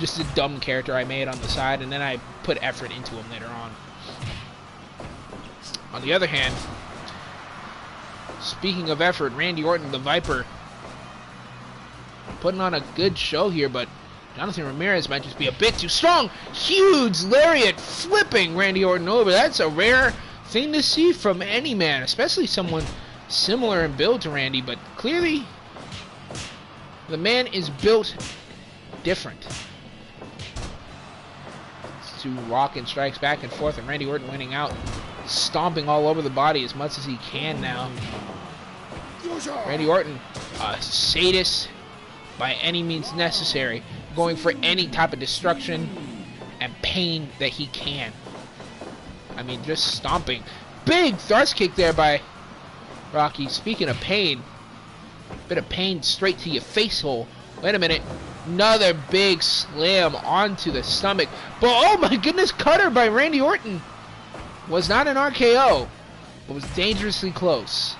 just a dumb character I made on the side, and then I put effort into him later on. On the other hand, speaking of effort, Randy Orton, the Viper, putting on a good show here, but Jonathan Ramirez might just be a bit too strong. Huge lariat flipping Randy Orton over. That's a rare thing to see from any man, especially someone similar in build to Randy, but clearly the man is built different. It's two rocking strikes back and forth, and Randy Orton winning out, stomping all over the body as much as he can now. Randy Orton, a sadist by any means necessary, going for any type of destruction and pain that he can. I mean, just stomping. Big thrust kick there by Rocky. Speaking of pain, bit of pain straight to your face hole. Wait a minute. Another big slam onto the stomach. But oh my goodness, cutter by Randy Orton. Was not an RKO, but was dangerously close.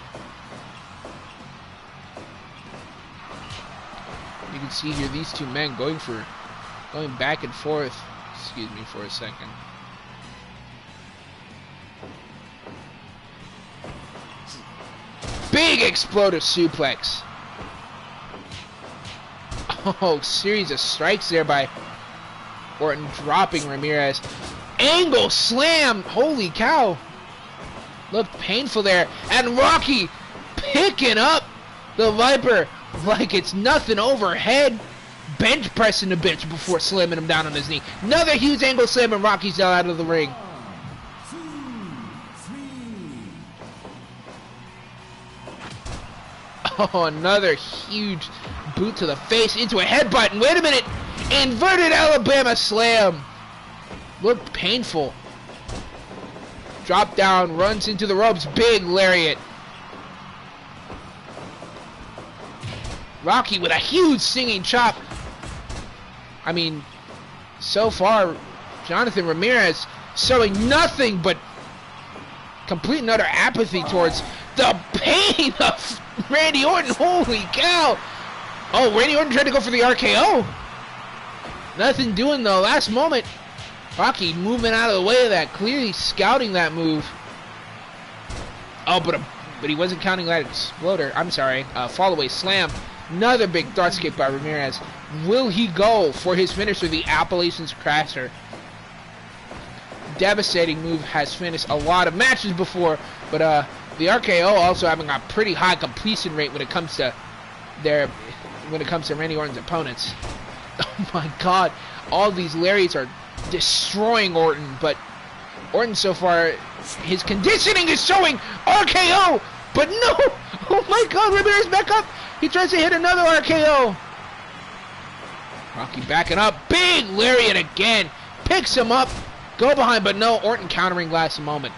You can see here these two men going back and forth. Excuse me for a second. Big explosive suplex. Oh, series of strikes there by Orton, dropping Ramirez. Angle slam. Holy cow. Looked painful there. And Rocky picking up the Viper like it's nothing overhead. Bench pressing the bitch before slamming him down on his knee. Another huge angle slam, and Rocky's out of the ring. Oh, another huge boot to the face into a headbutt. And wait a minute. Inverted Alabama slam. Looked painful. Drop down, runs into the ropes. Big lariat. Rocky with a huge singing chop. I mean, so far, Jonathan Ramirez showing nothing but complete and utter apathy towards the pain of Randy Orton. Holy cow. Oh, Randy Orton tried to go for the RKO. Nothing doing though. Last moment, Rocky moving out of the way of that, clearly scouting that move. Oh, but he wasn't counting that exploder. I'm sorry, fall away slam. Another big thrust kick by Ramirez. Will he go for his finisher, the Appalachians Crasher? Devastating move, has finished a lot of matches before, but the RKO also having a pretty high completion rate when it comes to Randy Orton's opponents. Oh my God, all these lariats are destroying Orton, but Orton so far, his conditioning is showing. RKO, but no. Oh my God, Ramirez back up. He tries to hit another RKO. Rocky backing up. Big lariat again. Picks him up. Go behind, but no. Orton countering last moment.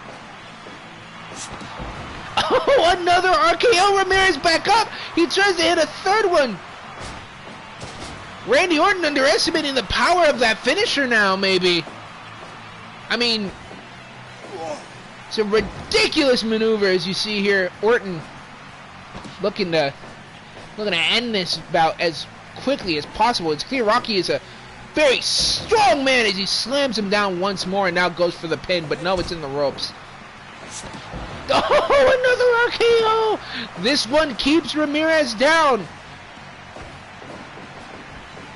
Oh, another RKO. Ramirez back up. He tries to hit a third one. Randy Orton underestimating the power of that finisher now, maybe. I mean, it's a ridiculous maneuver as you see here. Orton looking to end this bout as quickly as possible. It's clear Rocky is a very strong man as he slams him down once more and now goes for the pin, but no, it's in the ropes. Oh, another RKO! This one keeps Ramirez down.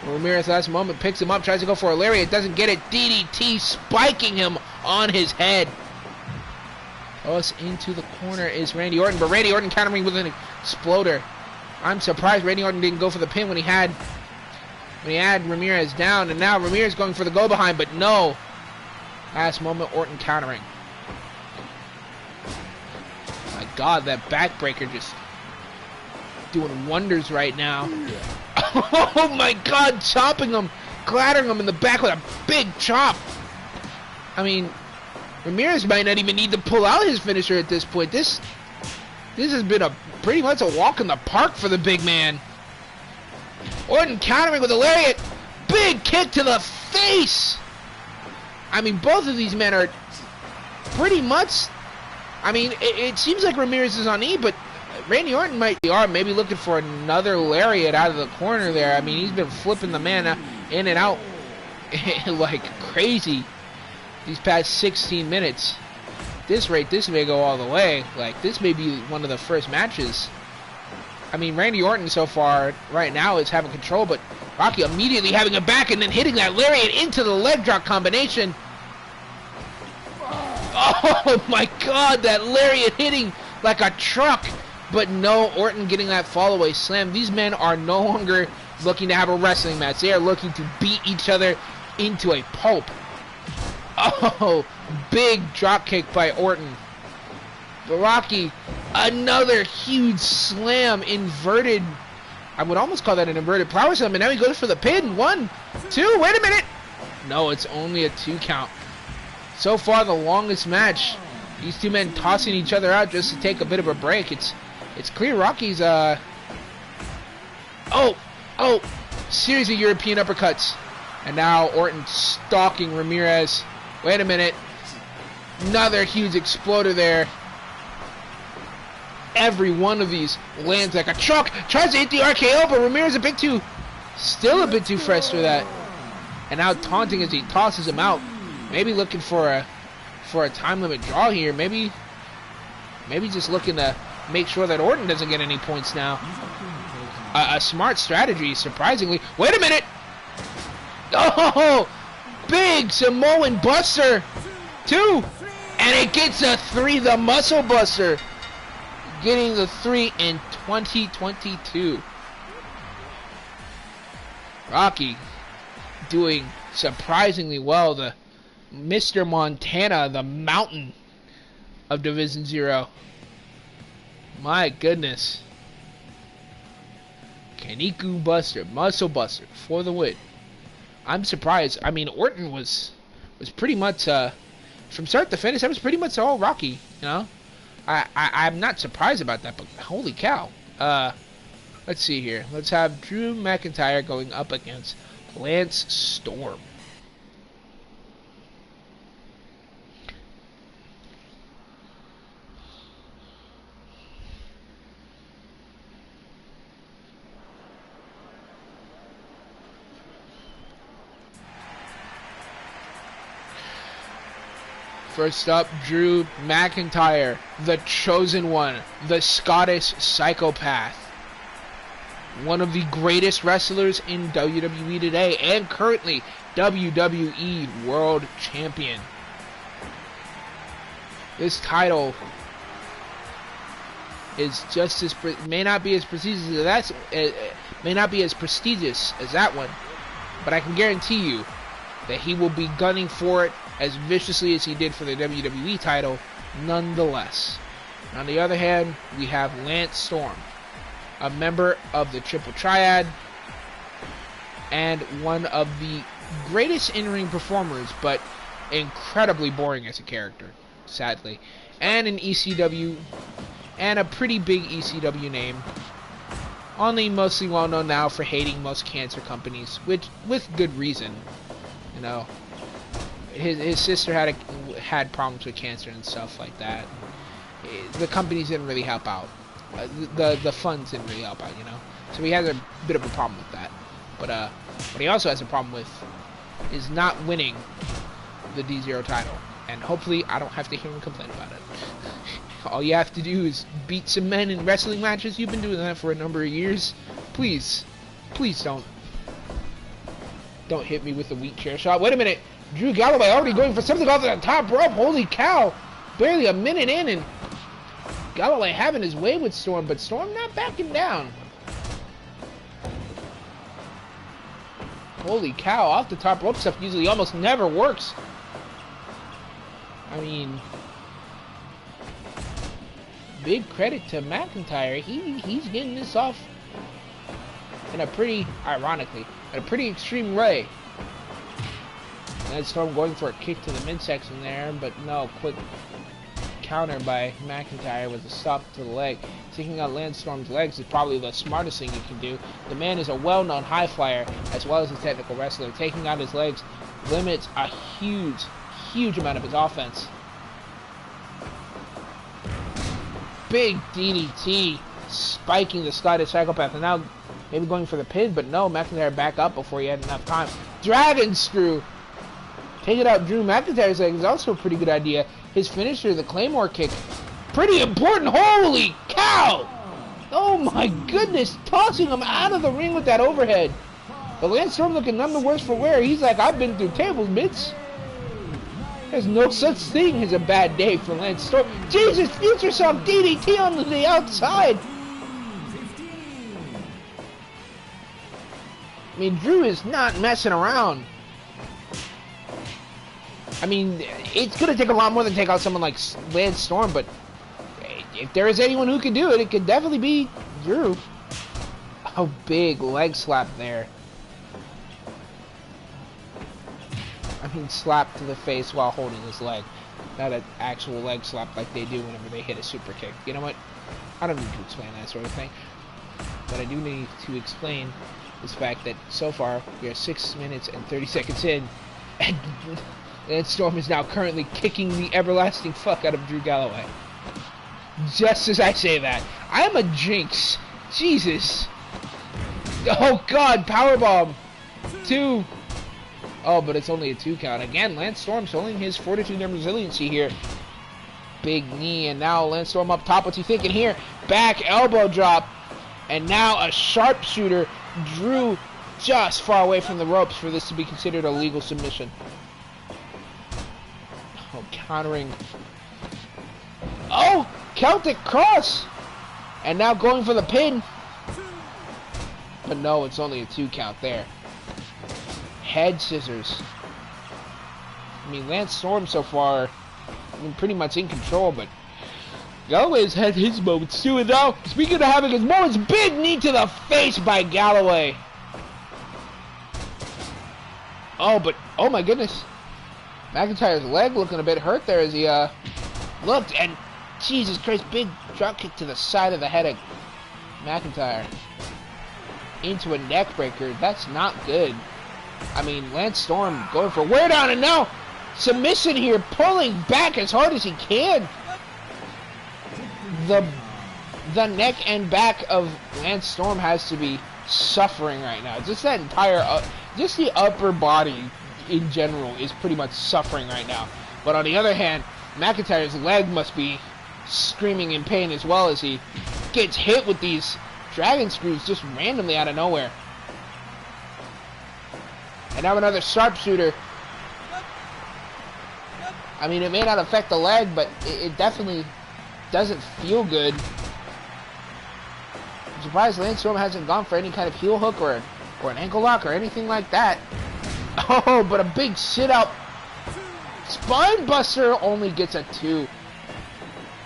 Ramirez last moment picks him up, tries to go for a lariat, doesn't get it. DDT spiking him on his head. Us into the corner is Randy Orton, but Randy Orton countering with an exploder. I'm surprised Randy Orton didn't go for the pin when he had Ramirez down, and now Ramirez going for the go behind, but no. Last moment Orton countering. My God, that backbreaker just doing wonders right now. Oh my God, chopping him, clattering him in the back with a big chop. I mean, Ramirez might not even need to pull out his finisher at this point. This has been pretty much a walk in the park for the big man. Orton countering with a lariat. Big kick to the face. I mean, both of these men are pretty much... I mean, it seems like Ramirez is on E, but Randy Orton might be maybe looking for another lariat out of the corner there. I mean, he's been flipping the man in and out like crazy these past 16 minutes. This rate, this may go all the way. Like, this may be one of the first matches. I mean, Randy Orton so far right now is having control, but Rocky immediately having it back and then hitting that lariat into the leg drop combination. Oh my god, that lariat hitting like a truck. But no, Orton getting that fall-away slam. These men are no longer looking to have a wrestling match. They are looking to beat each other into a pulp. Oh, big drop kick by Orton. But Rocky, another huge slam, inverted. I would almost call that an inverted power slam. And now he goes for the pin. 1, 2, wait a minute. No, it's only a 2 count. So far, the longest match. These two men tossing each other out just to take a bit of a break. It's clear Rocky's series of European uppercuts. And now Orton stalking Ramirez. Wait a minute. Another huge exploder there. Every one of these lands like a truck. Tries to hit the RKO, but Ramirez still a bit too fresh for that. And now taunting as he tosses him out. Maybe looking for a time limit draw here. Maybe just looking to make sure that Orton doesn't get any points now. A smart strategy, surprisingly. Wait a minute! Oh! Big Samoan Buster! 2! And it gets a 3, the Muscle Buster. Getting the 3 in 2022. Rocky doing surprisingly well. The Mr. Montana, the mountain of Division 0. My goodness. Kaniku Buster, Muscle Buster for the win. I'm surprised. I mean, Orton was pretty much from start to finish. That was pretty much all Rocky. You know, I'm not surprised about that. But holy cow. Let's see here. Let's have Drew McIntyre going up against Lance Storm. First up, Drew McIntyre, the chosen one, the Scottish psychopath. One of the greatest wrestlers in WWE today and currently WWE World Champion. This title is just as may not be as prestigious as that one, but I can guarantee you that he will be gunning for it as viciously as he did for the WWE title, nonetheless. On the other hand, we have Lance Storm, a member of the Triple Triad, and one of the greatest in-ring performers, but incredibly boring as a character, sadly. And an ECW, and a pretty big ECW name, only mostly well known now for hating most cancer companies, which with good reason. You know, his sister had problems with cancer and stuff like that. The companies didn't really help out. The funds didn't really help out, you know. So he has a bit of a problem with that. But what he also has a problem with is not winning the D0 title. And hopefully I don't have to hear him complain about it. All you have to do is beat some men in wrestling matches. You've been doing that for a number of years. Please don't hit me with a weak chair shot. Wait a minute. Drew Galloway already going for something off the top rope. Holy cow. Barely a minute in and Galloway having his way with Storm, but Storm not backing down. Holy cow. Off the top rope stuff usually almost never works. I mean, big credit to McIntyre. He's getting this off in a pretty, ironically, in a pretty extreme way. And Storm going for a kick to the midsection there, but no, quick counter by McIntyre with a stop to the leg. Taking out Lance Storm's legs is probably the smartest thing you can do. The man is a well-known high flyer as well as a technical wrestler. Taking out his legs limits a huge amount of his offense. Big DDT spiking the Scottish psychopath, and now maybe going for the pin, but no, McIntyre back up before he had enough time. dragon screw. Taking out Drew McIntyre's leg is also a pretty good idea. His finisher, the Claymore kick, pretty important. Holy cow! Oh my goodness, tossing him out of the ring with that overhead. But Lance Storm looking none the worse for wear. He's like, I've been through tables, bits. There's no such thing as a bad day for Lance Storm. Jesus, Future Self DDT on the outside. I mean, Drew is not messing around. I mean, it's going to take a lot more than take out someone like Lance Storm, but if there is anyone who can do it, it could definitely be Drew. Oh, big leg slap there. I mean, slap to the face while holding his leg. Not an actual leg slap like they do whenever they hit a super kick. You know what? I don't need to explain that sort of thing. But I do need to explain this fact that so far, we are 6 minutes and 30 seconds in, and Lance Storm is now currently kicking the everlasting fuck out of Drew Galloway. Just as I say that. I am a jinx. Jesus. Oh god, powerbomb. 2. Oh, but it's only a 2 count. Again, Lance Storm showing his fortitude and resiliency here. Big knee, and now Lance Storm up top. What's he thinking here? Back elbow drop. And now a sharpshooter. Drew just far away from the ropes for this to be considered a legal submission. Oh, countering. Oh, Celtic cross. And now going for the pin. But no, it's only a 2 count there. Head scissors. I mean, Lance Storm so far, pretty much in control, but Galloway's had his moments too. And now, speaking of having his moments, big knee to the face by Galloway. Oh, but, oh my goodness. McIntyre's leg looking a bit hurt there as he looked, and Jesus Christ, big drop kick to the side of the head of McIntyre. Into a neck breaker. That's not good. I mean, Lance Storm going for wear down, and now submission here, pulling back as hard as he can. The neck and back of Lance Storm has to be suffering right now. Just that entire, just the upper body in general is pretty much suffering right now. But on the other hand, McIntyre's leg must be screaming in pain as well as he gets hit with these dragon screws just randomly out of nowhere. And now another sharpshooter. I mean, it may not affect the leg, but it definitely doesn't feel good. I'm surprised Lance Storm hasn't gone for any kind of heel hook or an ankle lock or anything like that. Oh, but a big sit-out spine buster only gets a 2.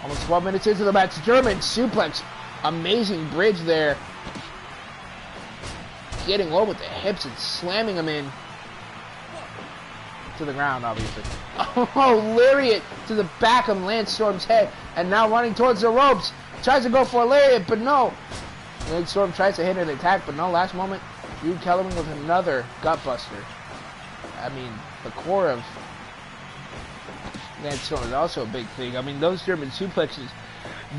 Almost 12 minutes into the match. German suplex. Amazing bridge there. Getting low with the hips and slamming them in to the ground, obviously. Oh, lariat to the back of Lance Storm's head. And now running towards the ropes. Tries to go for a lariat, but no. Lance Storm tries to hit an attack, but no. Last moment, Drew Kellerman with another gutbuster. I mean, the core of Lance Storm is also a big thing. I mean, those German suplexes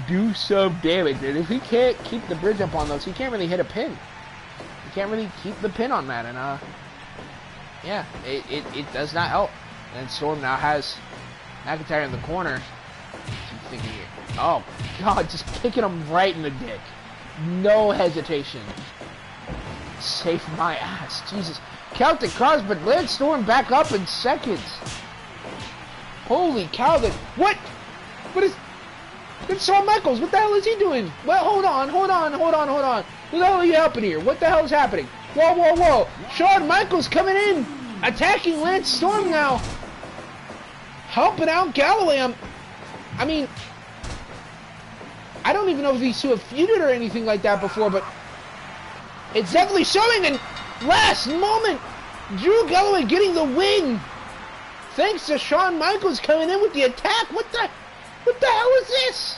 do some damage. And if he can't keep the bridge up on those, he can't really hit a pin. He can't really keep the pin on that. And, yeah, it does not help. Lance Storm now has McIntyre in the corner. What's he thinking here? Oh, God, just kicking him right in the dick. No hesitation. Save my ass. Jesus. Celtic cross, but Lance Storm back up in seconds. Holy cow, what? What is... It's Shawn Michaels. What the hell is he doing? Well, hold on. Who the hell are you helping here? What the hell is happening? Whoa. Shawn Michaels coming in. Attacking Lance Storm now. Helping out Galloway. I mean... I don't even know if these two have feuded or anything like that before, but... It's definitely showing, and last moment, Drew Galloway getting the win. Thanks to Shawn Michaels coming in with the attack. What the hell is this?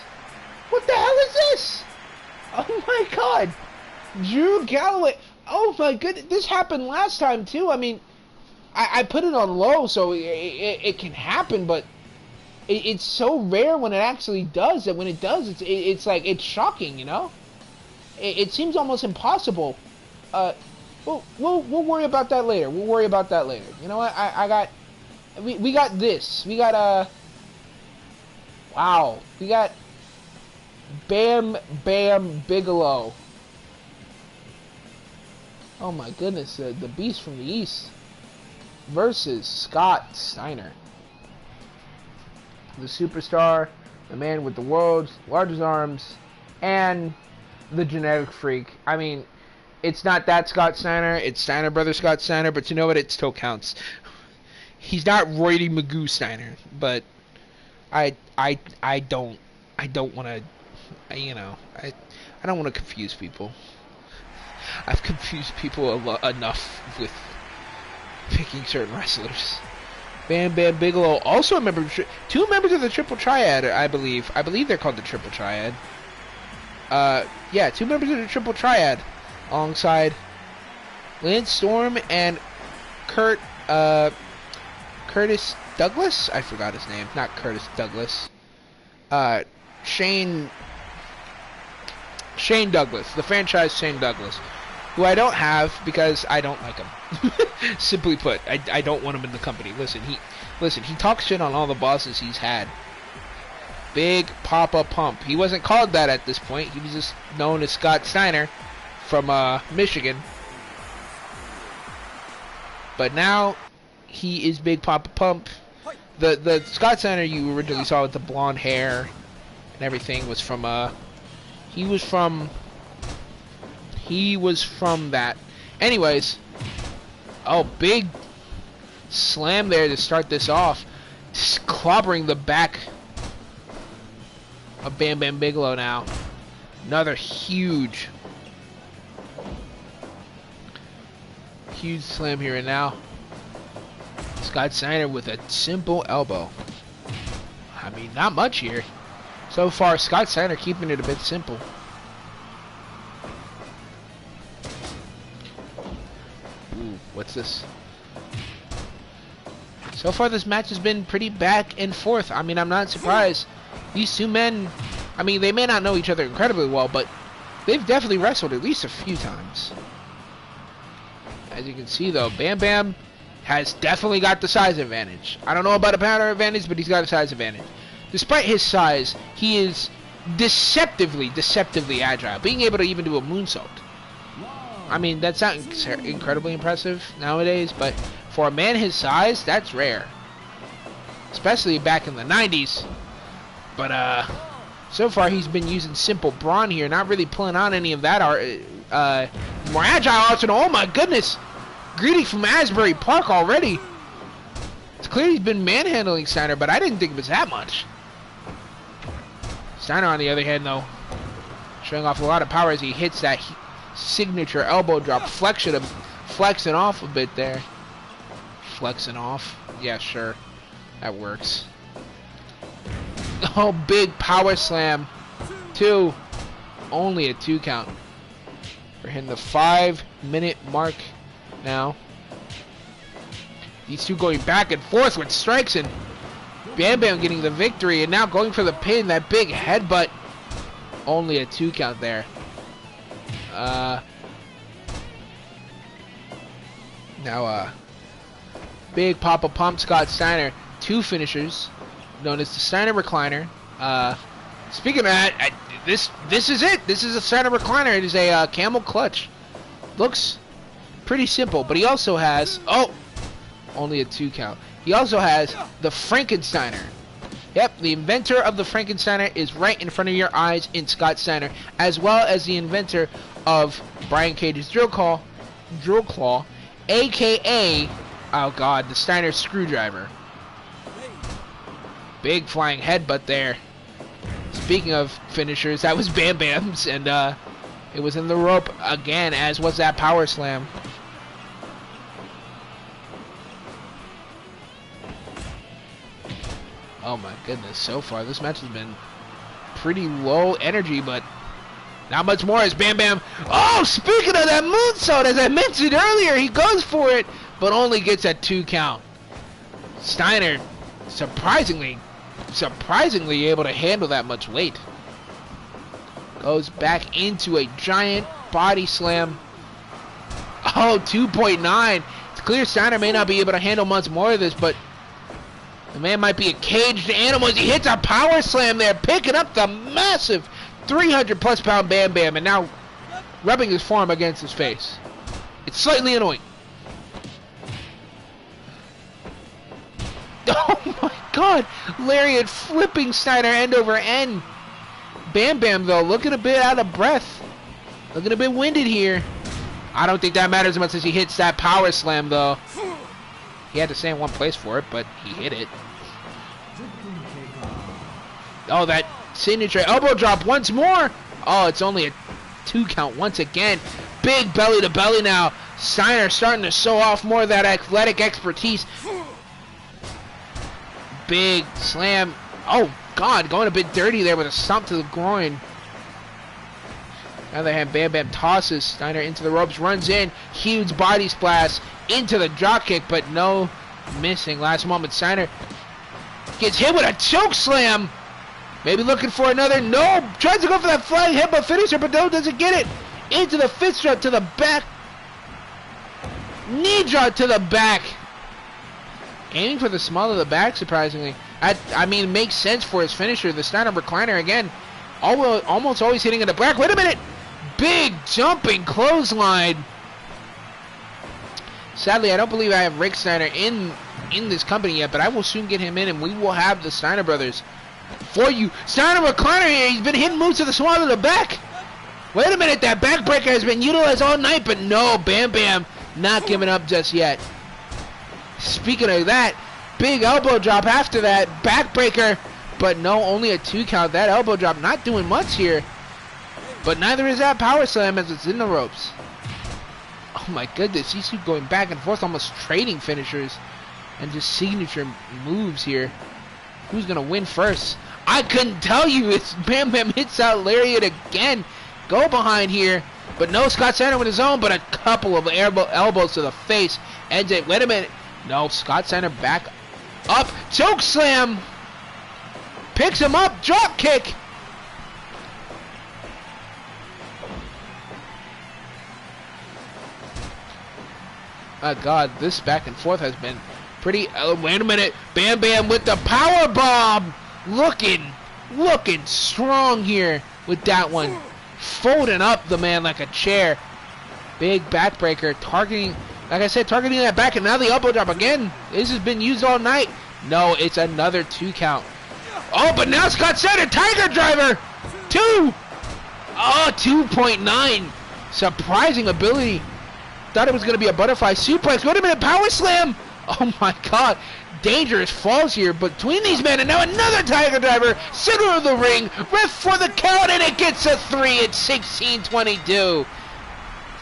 What the hell is this? Oh my God. Drew Galloway. Oh my goodness. This happened last time too. I mean, I put it on low so it can happen, but it's so rare when it actually does that when it does, it's like, it's shocking, you know? It seems almost impossible. We'll worry about that later. We'll worry about that later. You know what? We got this. We got wow. We got Bam Bam Bigelow. Oh my goodness, the Beast from the East versus Scott Steiner. The superstar, the man with the world's largest arms, and the genetic freak. I mean, it's not that Scott Steiner, it's Steiner Brothers Scott Steiner, but you know what? It still counts. He's not Roy Magoo Steiner, but I don't want to, you know, I don't want to confuse people. I've confused people enough with picking certain wrestlers. Bam Bam Bigelow, also a member, two members of the Triple Triad, I believe. I believe they're called the Triple Triad. Yeah, two members of the Triple Triad, alongside Lance Storm and Curtis Douglas? I forgot his name. Not Curtis Douglas. Shane Douglas, the franchise Shane Douglas, who I don't have because I don't like him. Simply put, I don't want him in the company. Listen, he talks shit on all the bosses he's had. Big Papa Pump. He wasn't called that at this point. He was just known as Scott Steiner from Michigan. But now he is Big Papa Pump. The Scott Steiner you originally saw with the blonde hair and everything was from he was from that. Anyways, oh, big slam there to start this off. Just clobbering the back of Bam Bam Bigelow now. Another huge slam here and now. Scott Steiner with a simple elbow. I mean, not much here. So far, Scott Steiner keeping it a bit simple. Ooh, what's this? So far, this match has been pretty back and forth. I mean, I'm not surprised. These two men, I mean, they may not know each other incredibly well, but they've definitely wrestled at least a few times. As you can see, though, Bam Bam has definitely got the size advantage. I don't know about a power advantage, but he's got a size advantage. Despite his size, he is deceptively agile, being able to even do a moonsault. I mean, that's not incredibly impressive nowadays, but for a man his size, that's rare. Especially back in the 90s. But, so far he's been using simple brawn here, not really pulling on any of that more agile arsenal. Oh my goodness! Greedy from Asbury Park already. It's clear he's been manhandling Steiner, but I didn't think it was that much. Steiner, on the other hand, though, showing off a lot of power as he hits that signature elbow drop, flexing off a bit there. Flexing off? Yeah, sure. That works. Oh, big power slam. 2. Only a 2 count. We're hitting the 5-minute mark now. These two going back and forth with strikes, and Bam Bam getting the victory, and now going for the pin. That big headbutt. Only a 2 count there. Now, Big Papa Pump Scott Steiner, 2 finishers, known as the Steiner Recliner. Speaking of that, this is it. This is a Steiner Recliner. It is a camel clutch. Looks pretty simple, but he also has, oh, only a 2 count. He also has the Frankensteiner. Yep, the inventor of the Frankensteiner is right in front of your eyes in Scott Steiner, as well as the inventor of Brian Cage's Drill Claw, aka, oh god, the Steiner Screwdriver. Big flying headbutt there. Speaking of finishers, that was Bam Bam's, and it was in the rope again, as was that power slam. Oh my goodness, so far this match has been pretty low energy, but not much more as Bam Bam. Oh, speaking of that moonsault, as I mentioned earlier, he goes for it, but only gets a 2 count. Steiner, surprisingly able to handle that much weight. Goes back into a giant body slam. Oh, 2.9. It's clear Steiner may not be able to handle much more of this, but the man might be a caged animal as he hits a power slam there, picking up the massive 300-plus pound Bam Bam, and now rubbing his forearm against his face. It's slightly annoying. Oh my god! Lariat flipping Steiner end over end. Bam Bam, though, looking a bit out of breath. Looking a bit winded here. I don't think that matters as much as he hits that power slam, though. He had to stay in one place for it, but he hit it. Oh, that signature elbow drop once more. Oh, it's only a 2 count once again. Big belly to belly now. Steiner starting to show off more of that athletic expertise. Big slam. Oh, God, going a bit dirty there with a stomp to the groin. On the other hand, Bam Bam tosses Steiner into the ropes, runs in, huge body splash into the drop kick, but no missing. Last moment, Steiner gets hit with a choke slam. Maybe looking for another. No, tries to go for that flying headbutt finisher, but no, doesn't get it. Into the fist drop to the back. Knee drop to the back. Aiming for the small of the back, surprisingly. I mean, it makes sense for his finisher. The Steiner recliner again. Almost always hitting in the back. Wait a minute. Big jumping clothesline. Sadly, I don't believe I have Rick Steiner in this company yet, but I will soon get him in, and we will have the Steiner brothers for you. Steiner recliner here. He's been hitting moves to the small of the back. Wait a minute. That backbreaker has been utilized all night, but no, Bam Bam not giving up just yet. Speaking of that, big elbow drop after that, backbreaker, but no, only a 2 count. That elbow drop not doing much here, but neither is that power slam as it's in the ropes. Oh my goodness, these two going back and forth, almost trading finishers and just signature moves here. Who's gonna win first? I couldn't tell you. It's Bam Bam hits out Lariat again. Go behind here, but no, Scott Steiner with his own, but a couple of elbows to the face. Ends it. Wait a minute. No, Scott Steiner back up. Choke slam. Picks him up. Drop kick. Oh, God, this back and forth has been pretty... wait a minute. Bam Bam with the power bomb. Looking strong here with that one. Folding up the man like a chair. Big backbreaker. Targeting... Like I said, targeting that back, and now the elbow drop again. This has been used all night. No, it's another 2 count. Oh, but now Scott Steiner, Tiger Driver. 2. Oh, 2.9. Surprising ability. Thought it was going to be a butterfly suplex. Wait a minute, power slam. Oh, my God. Dangerous falls here between these men, and now another Tiger Driver. Center of the ring. Ref for the count, and it gets a 3 at 16:22.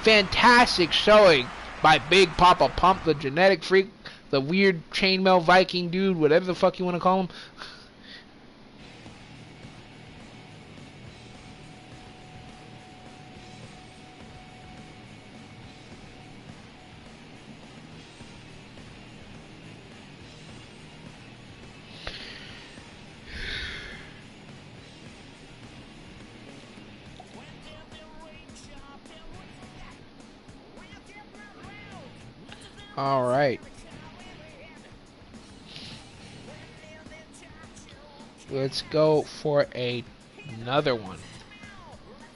Fantastic showing by Big Papa Pump, the genetic freak, the weird chainmail Viking dude, whatever the fuck you want to call him. All right. Let's go for another one.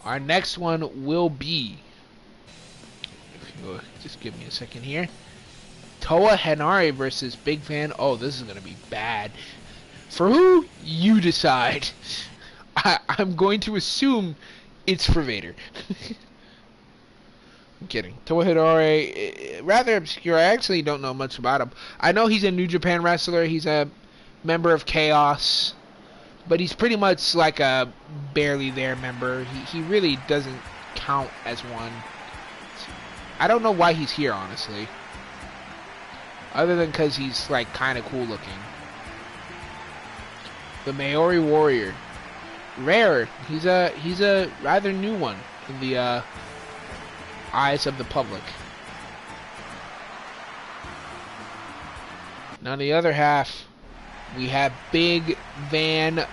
Our next one will be... Just give me a second here. Toa Henare versus Big Fan. Oh, this is going to be bad. For who? You decide. I'm going to assume it's for Vader. I'm kidding. Toa Henare, rather obscure. I actually don't know much about him. I know he's a New Japan wrestler. He's a member of Chaos. But he's pretty much like a barely there member. He really doesn't count as one. I don't know why he's here, honestly. Other than because he's like kind of cool looking. The Maori Warrior. Rare. He's a rather new one in the eyes of the public. Now the other half, we have Big Van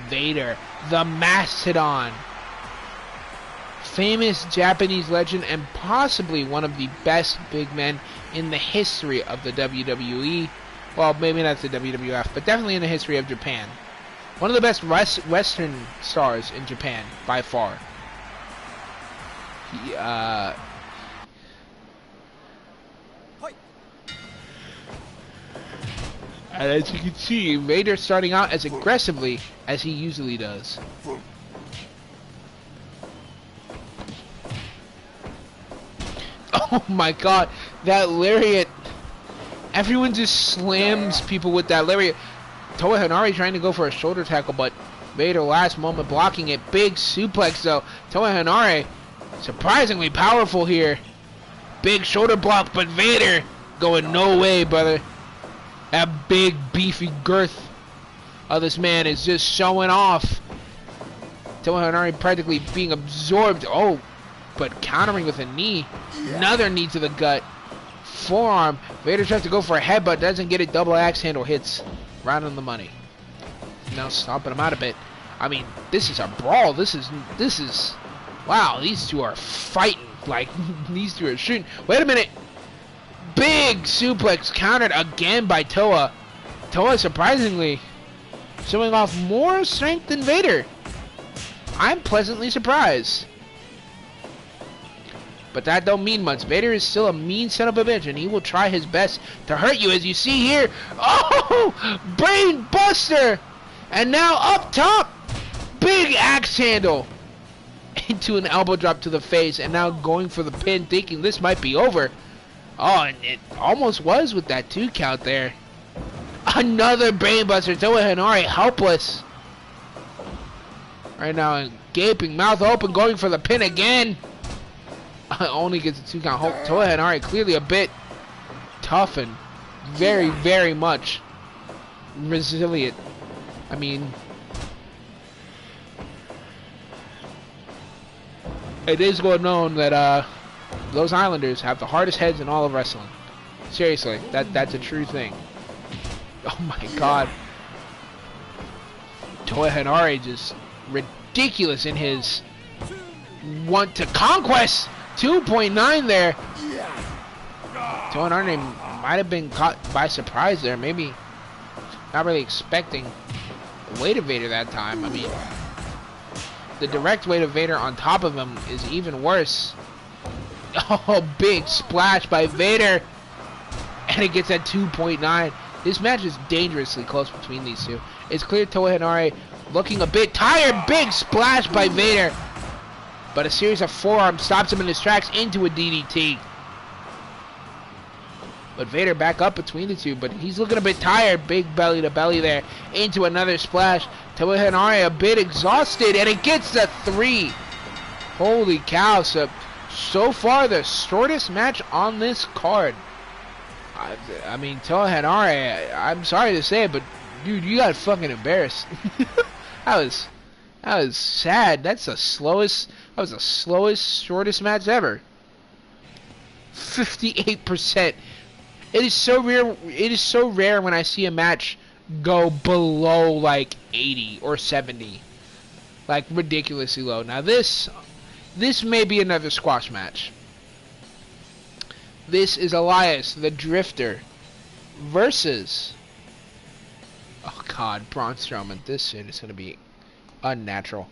Vader, the Mastodon, famous Japanese legend and possibly one of the best big men in the history of the WWE. Well, maybe not the WWF, but definitely in the history of Japan. One of the best Western stars in Japan, by far. He, and as you can see, Vader starting out as aggressively as he usually does. Oh my god, that lariat. Everyone just slams people with that lariat. Toa Henare trying to go for a shoulder tackle, but Vader last moment blocking it. Big suplex though. Toa Henare surprisingly powerful here. Big shoulder block, but Vader going no way, brother. That big beefy girth of this man is just showing off. Toa Henare practically being absorbed. Oh, but countering with a knee. Another knee to the gut. Forearm. Vader tries to go for a headbutt, doesn't get it. Double axe handle hits right on the money. Now stomping him out a bit. I mean, this is a brawl. This is wow, these two are fighting. Like, these two are shooting. Wait a minute. Big suplex countered again by Toa. Toa surprisingly showing off more strength than Vader. I'm pleasantly surprised. But that don't mean much. Vader is still a mean son of a bitch, and he will try his best to hurt you, as you see here. Oh! Brain buster! And now up top, big axe handle into an elbow drop to the face, and now going for the pin, thinking this might be over. Oh, and it almost was with that 2 count there. Another brainbuster. Toa Henare helpless. Right now, gaping, mouth open, going for the pin again. Only gets a 2 count. Toa Henare clearly a bit tough and very, very much resilient. I mean, it is well known that those Islanders have the hardest heads in all of wrestling. Seriously, that's a true thing. Oh my god. Toa Henare just ridiculous in his want to conquest. 2.9 there. Toa Henare might have been caught by surprise there. Maybe not really expecting the weight of Vader that time. I mean, the direct weight of Vader on top of him is even worse. Oh, big splash by Vader. And it gets at 2.9. This match is dangerously close between these two. It's clear Toa Henare looking a bit tired. Big splash by Vader. But a series of forearms stops him in his tracks into a DDT. But Vader back up between the two. But he's looking a bit tired. Big belly to belly there. Into another splash. Toa Henare a bit exhausted. And it gets the 3. Holy cow. So far the shortest match on this card. I mean, Toa Henare, I'm sorry to say it, but dude, you got fucking embarrassed. That was sad. That was the slowest, shortest match ever. 58%. It is so rare when I see a match go below like 80 or 70. Like ridiculously low. Now this may be another squash match. This is Elias, the Drifter, versus, oh god, Braun Strowman. This shit is going to be unnatural.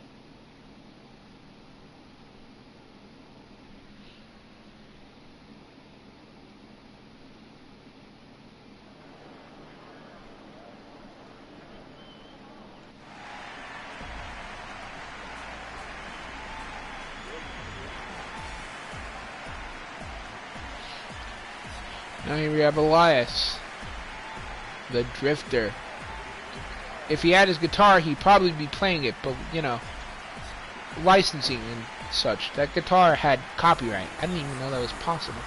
Now here we have Elias, the Drifter. If he had his guitar, he'd probably be playing it, but, you know, licensing and such. That guitar had copyright. I didn't even know that was possible.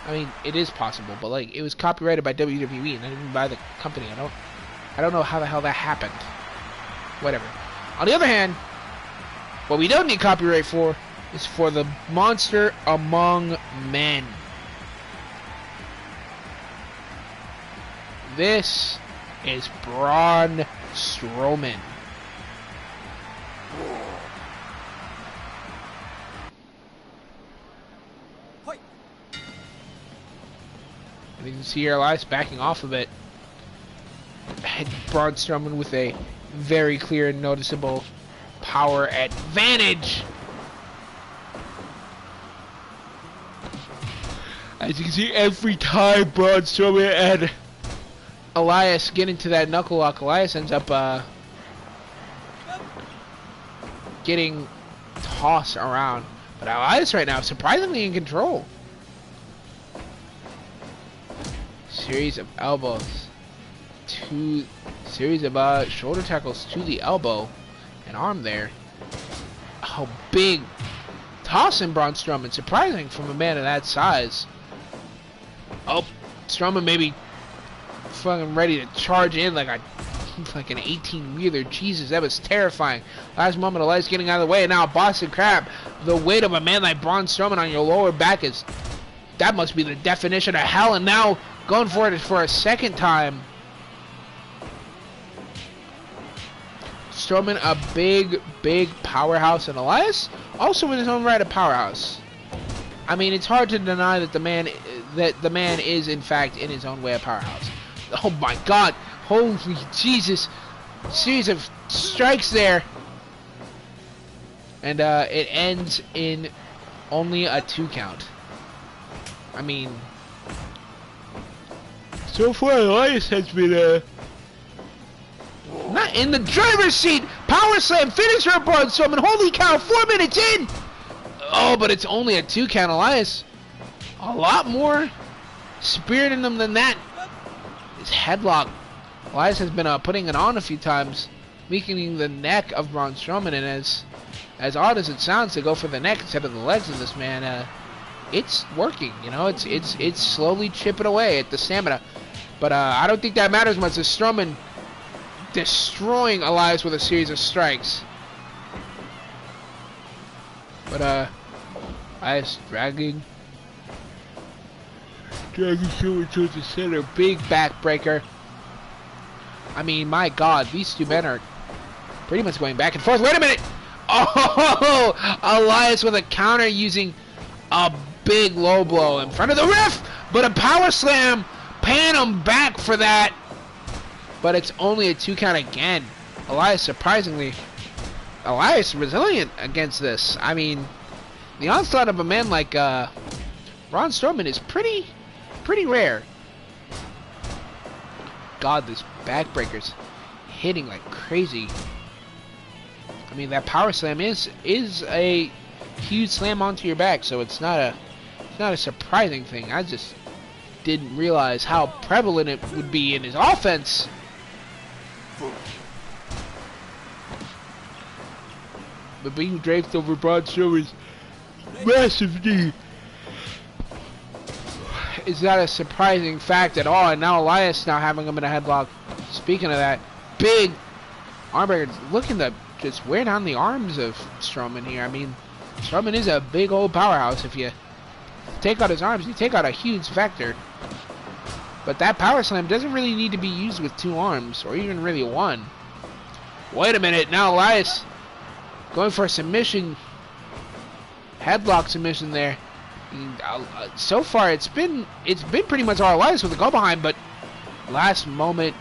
I mean, it is possible, but, like, it was copyrighted by WWE and not even by the company. I don't know how the hell that happened. Whatever. On the other hand, what we don't need copyright for is for the Monster Among Men. This is Braun Strowman. You can see here Elias backing off a bit. Braun Strowman with a very clear and noticeable power advantage. As you can see, every time Braun Strowman and Elias get into that knuckle lock, Elias ends up getting tossed around. But Elias right now, surprisingly in control. Series of elbows. Series of shoulder tackles to the elbow and arm there. Oh, big tossing Braun Strowman. Surprising from a man of that size. Oh, Strowman maybe fucking ready to charge in like an 18-wheeler. Jesus, that was terrifying. Last moment, Elias getting out of the way, and now Boston Crab. The weight of a man like Braun Strowman on your lower back is... that must be the definition of hell, and now going for it for a second time. Strowman, a big powerhouse, and Elias also in his own right a powerhouse. I mean, it's hard to deny that the man is in fact in his own way a powerhouse. Oh my God! Holy Jesus! Series of strikes there, and it ends in only a 2 count. I mean, so far Elias has been not in the driver's seat. Power slam finisher of Braun Strowman. Holy cow! 4 minutes in. Oh, but it's only a 2 count. Elias, a lot more spirit in him than that. His headlock. Elias has been putting it on a few times, weakening the neck of Braun Strowman. And as odd as it sounds to go for the neck instead of the legs of this man, it's working. You know, it's slowly chipping away at the stamina. But I don't think that matters much. As Strowman destroying Elias with a series of strikes. But Elias dragging Strowman towards the center. Big backbreaker. I mean, my God, these two men are pretty much going back and forth. Wait a minute! Oh, Elias with a counter using a big low blow in front of the ref, but a power slam, paying him back for that. But it's only a 2 count again. Elias, surprisingly, resilient against this. I mean, the onslaught of a man like Braun Strowman is pretty rare. God, this backbreaker's hitting like crazy. I mean, that power slam is a huge slam onto your back, so it's not a surprising thing. I just didn't realize how prevalent it would be in his offense. But being draped over Braun Strowman's massive knee is not a surprising fact at all. And now Elias now having him in a headlock. Speaking of that, big armbreaker looking to just wear down the arms of Strowman here. I mean, Strowman is a big old powerhouse. If you take out his arms, you take out a huge vector. But that power slam doesn't really need to be used with 2 arms, or even really 1. Wait a minute, now Elias going for a submission, headlock submission there. So far, it's been pretty much all Elias with a go behind, but last moment,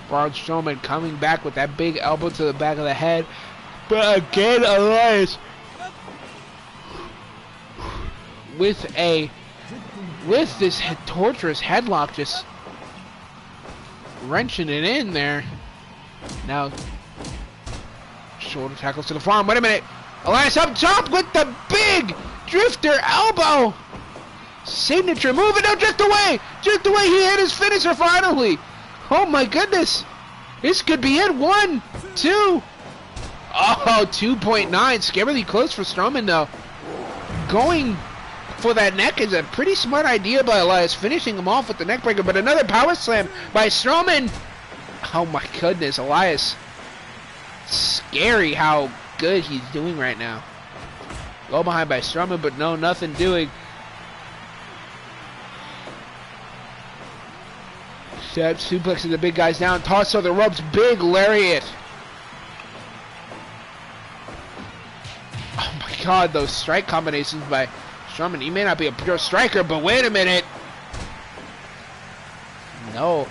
Braun Strowman coming back with that big elbow to the back of the head. But again, Elias with this torturous headlock, just wrenching it in there. Now, shoulder tackles to the forearm. Wait a minute. Elias up top with the big drifter elbow. Signature move, and now drift away. Drift away. He hit his finisher finally. Oh my goodness. This could be it. 1, 2. Oh, 2.9. Scarily close for Strowman though. Going for that neck is a pretty smart idea by Elias, finishing him off with the neck breaker, but another power slam by Strowman. Oh my goodness, Elias. Scary how good he's doing right now. Go behind by Strowman, but no, nothing doing. Step suplexing the big guys down, toss to the ropes, big lariat. Oh my God, those strike combinations by Strowman. He may not be a pure striker, but wait a minute. no.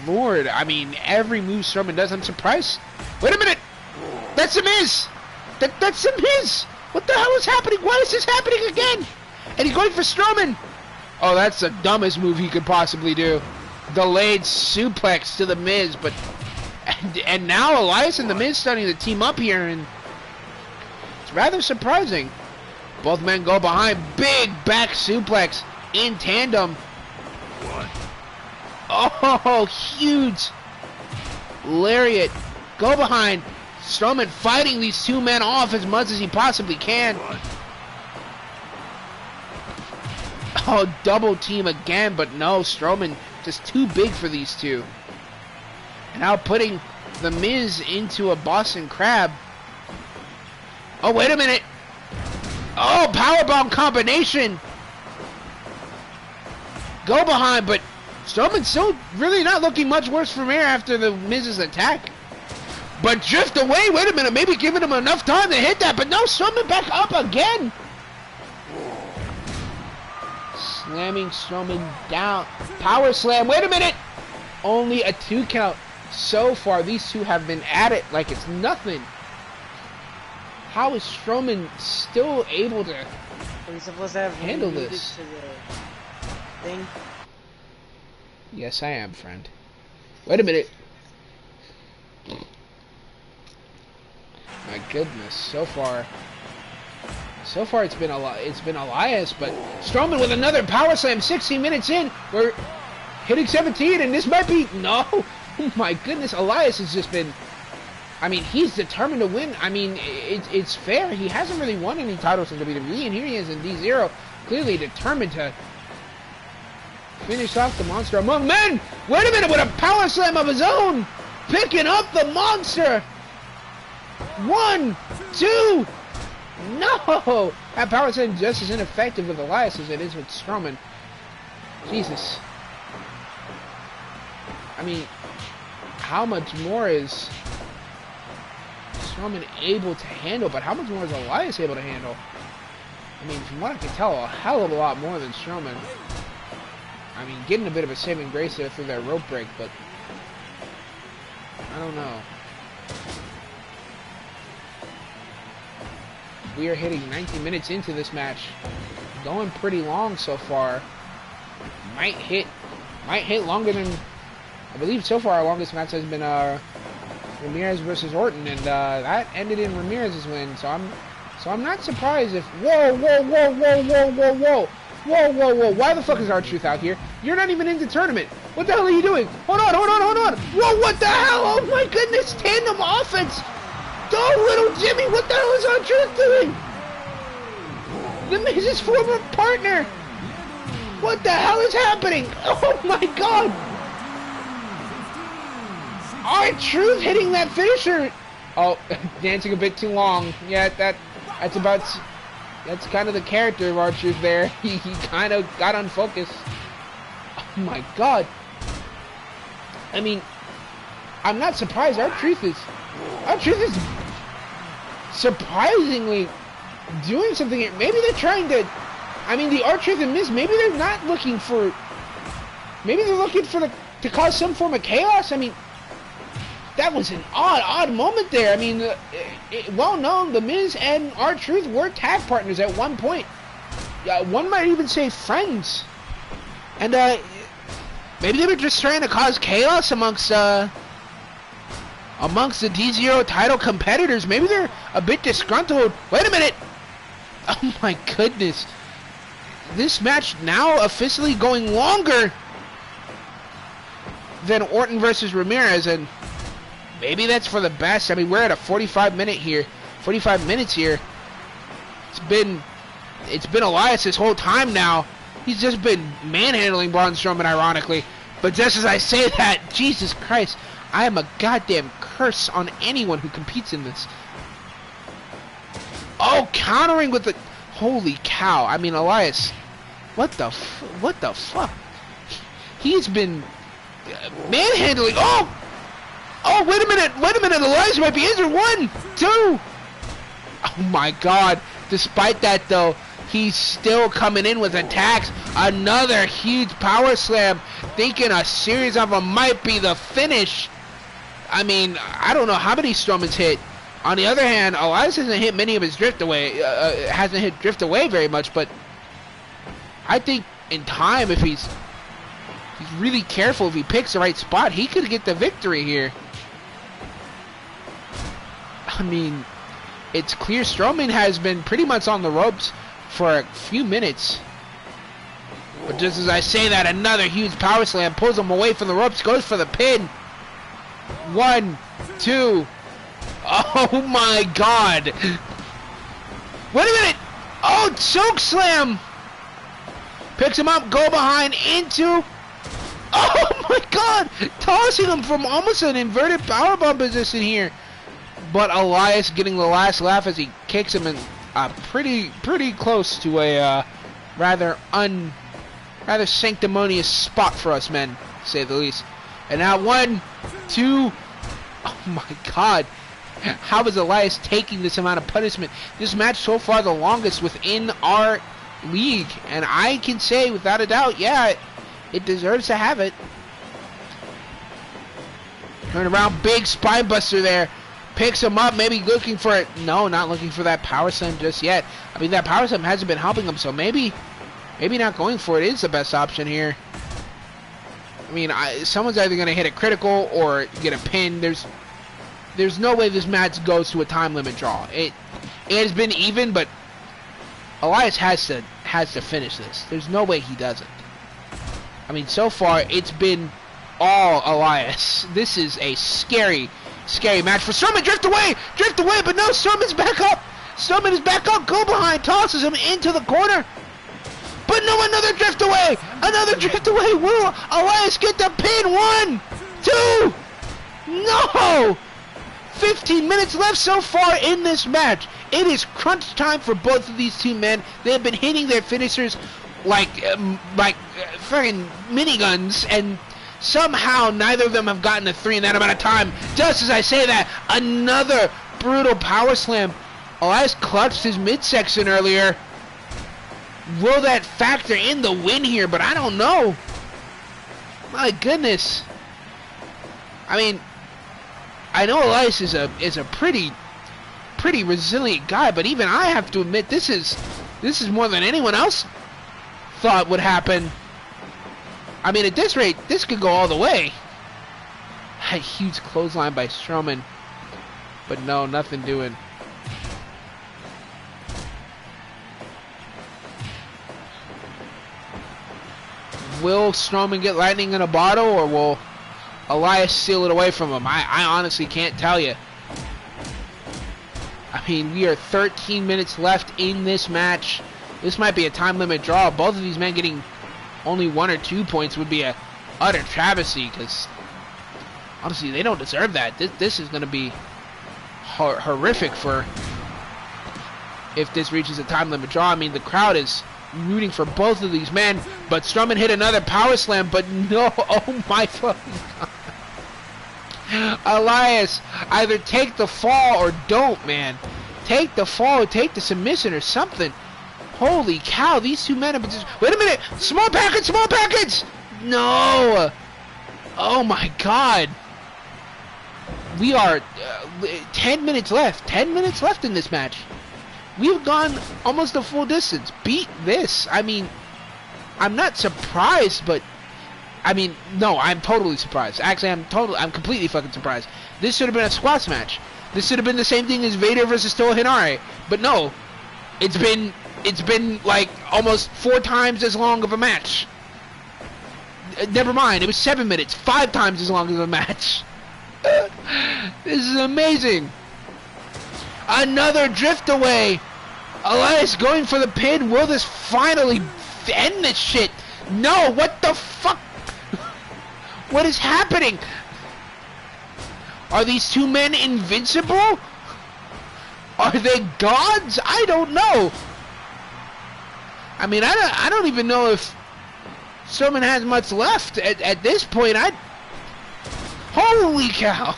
Lord, I mean, every move Strowman does, I'm surprised. Wait a minute! That's The Miz! That's The Miz! What the hell is happening? Why is this happening again? And he's going for Strowman! Oh, that's the dumbest move he could possibly do. Delayed suplex to The Miz, but... And now Elias and The Miz starting to team up here, and... It's rather surprising. Both men go behind. Big back suplex in tandem. Oh, huge lariat. Go behind. Strowman fighting these two men off as much as he possibly can. Oh, double team again, but no, Strowman just too big for these two. And now putting The Miz into a Boston Crab. Oh, wait a minute. Oh, powerbomb combination. Go behind, but Strowman's still really not looking much worse from here after The Miz's attack. But drift away, wait a minute, maybe giving him enough time to hit that, but no, Strowman back up again. Slamming Strowman down. Power slam, wait a minute. Only a 2 count. So far, these two have been at it like it's nothing. How is Strowman still able to handle this? Thing? Yes, I am, friend. Wait a minute. My goodness, so far it's been Elias, but Strowman with another power slam. 16 minutes in, we're hitting 17, and this might be no. Oh my goodness, Elias has just been. I mean, he's determined to win. I mean, it's fair. He hasn't really won any titles in WWE, and here he is in D0, clearly determined to finish off the monster among men. Wait a minute, with a power slam of his own, picking up the monster. 1, 2. No! That power slam just as ineffective with Elias as it is with Strowman. Jesus. I mean, how much more is Strowman able to handle, but how much more is Elias able to handle? I mean, from what I can tell, a hell of a lot more than Strowman. I mean, getting a bit of a saving grace there through that rope break, but I don't know. We are hitting 19 minutes into this match. Going pretty long so far. Might hit longer than, I believe so far our longest match has been Ramirez versus Orton, and that ended in Ramirez's win. So I'm not surprised if whoa. Why the fuck is R-Truth out here? You're not even in the tournament. What the hell are you doing? Hold on. Whoa, what the hell? Oh my goodness, tandem offense. Go, little Jimmy! What the hell is R-Truth doing? The Miz's former partner! What the hell is happening? Oh my god! R-Truth hitting that finisher! Oh, dancing a bit too long. Yeah, that's kind of the character of R-Truth there. He kind of got unfocused. Oh my god. I mean, I'm not surprised. R-Truth is surprisingly doing something here. Maybe they're trying to, I mean, the R-Truth and Miz, maybe they're not looking for, maybe they're looking for to cause some form of chaos. I mean, that was an odd moment there. I mean, well known, the Miz and R-Truth were tag partners at one point. One might even say friends. And maybe they were just trying to cause chaos amongst the D0 title competitors. Maybe they're a bit disgruntled. Wait a minute! Oh my goodness. This match now officially going longer than Orton versus Ramirez, and maybe that's for the best. I mean, we're at a 45 minutes here. It's been Elias this whole time now. He's just been manhandling Braun Strowman, ironically. But just as I say that, Jesus Christ, I am a goddamn curse on anyone who competes in this. Oh, countering with the... Holy cow. I mean, Elias, what the fuck? He's been manhandling... Oh, wait a minute. Elias might be injured. 1, 2. Oh, my God. Despite that, though, He's still coming in with attacks. Another huge power slam. Thinking a series of them might be the finish. I mean, I don't know how many Strowman's hit. On the other hand, Elias hasn't hit many of his drift away. Hasn't hit drift away very much, but I think in time, if he's really careful, if he picks the right spot, he could get the victory here. I mean, it's clear Strowman has been pretty much on the ropes for a few minutes. But just as I say that, another huge power slam pulls him away from the ropes, goes for the pin. 1, 2. Oh my God. Wait a minute. Oh, choke slam. Picks him up, go behind into. Oh my God. Tossing him from almost an inverted powerbomb position here. But Elias getting the last laugh as he kicks him in pretty close to a rather sanctimonious spot for us men, to say the least. And now 1, 2. Oh my God. How is Elias taking this amount of punishment? This match so far the longest within our league. And I can say without a doubt, yeah, it deserves to have it. Turn around, big spine buster there. Picks him up, maybe looking for it. No, not looking for that power slam just yet. I mean, that power slam hasn't been helping him, so maybe not going for it is the best option here. I mean, someone's either going to hit a critical or get a pin. There's no way this match goes to a time limit draw. It has been even, but Elias has to finish this. There's no way he doesn't. I mean, so far it's been all Elias. This is a scary match for Strowman. Drift away, but no, Strowman's back up. Strowman is back up, go behind, tosses him into the corner. But no, another drift away. Will Elias get the pin? 1, 2. No. 15 minutes left so far in this match. It is crunch time for both of these two men. They have been hitting their finishers like fucking miniguns, and somehow neither of them have gotten a 3 in that amount of time. Just as I say that, another brutal power slam. Elias clutched his midsection earlier. Will that factor in the win here? But I don't know. My goodness. I mean, I know Elias is a pretty resilient guy, but even I have to admit this is more than anyone else thought would happen. I mean, at this rate, this could go all the way. A huge clothesline by Strowman, but no, nothing doing. Will Strowman get lightning in a bottle, or will Elias steal it away from him? I honestly can't tell you. I mean, we are 13 minutes left in this match. This might be a time limit draw. Both of these men getting only 1 or 2 points would be a utter travesty, because honestly, they don't deserve that. This is going to be horrific for if this reaches a time limit draw. I mean, the crowd is rooting for both of these men, but Strowman hit another power slam, but no, oh my fucking God. Elias, either take the fall or don't, man. Take the fall, take the submission or something. Holy cow, these two men have been just... Wait a minute! Small package! No! Oh my God. We are 10 minutes left. 10 minutes left in this match. We've gone almost the full distance. Beat this. I mean, I'm not surprised, but... I mean, no, I'm totally surprised. Actually, I'm completely fucking surprised. This should have been a squash match. This should have been the same thing as Vader versus Toa Hinare. But no, it's been like almost 4 times as long of a match. Never mind, it was 7 minutes, 5 times as long as a match. This is amazing. Another drift away. Elias going for the pin. Will this finally end this shit? No, what the fuck? What is happening? Are these two men invincible? Are they gods? I don't know. I mean, I don't even know if Strowman has much left at this point. Holy cow.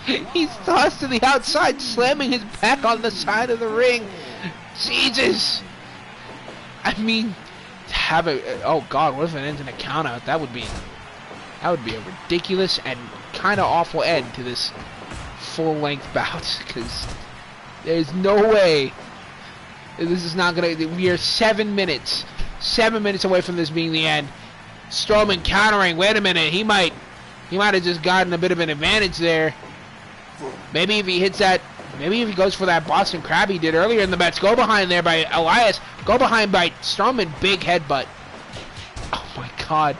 He's tossed to the outside, slamming his back on the side of the ring. Jesus. I mean, have a oh god, what if it ends in a count out? That would be a ridiculous and kind of awful end to this full length bout, because there's no way this is not gonna. We are 7 minutes away from this being the end. Strowman countering. Wait a minute, he might have just gotten a bit of an advantage there. Maybe if he hits that. Maybe if he goes for that Boston Crab he did earlier in the match. Go behind there by Elias. Go behind by Strowman. Big headbutt. Oh my god.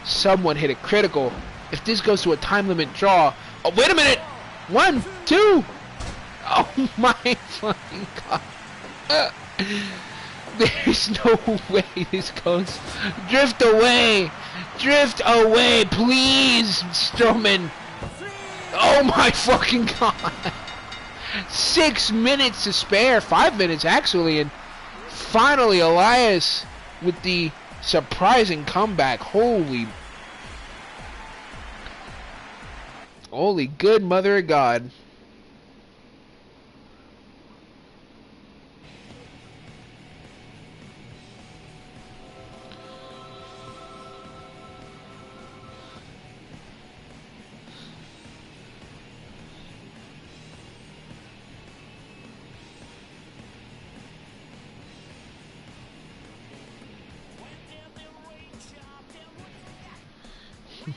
Someone hit a critical. If this goes to a time limit draw. Oh, wait a minute. 1, 2. Oh my fucking god. There's no way this goes. Drift away. Drift away, please, Strowman. Oh my fucking god. 6 minutes to spare, 5 minutes actually, and finally Elias with the surprising comeback. Holy good mother of God.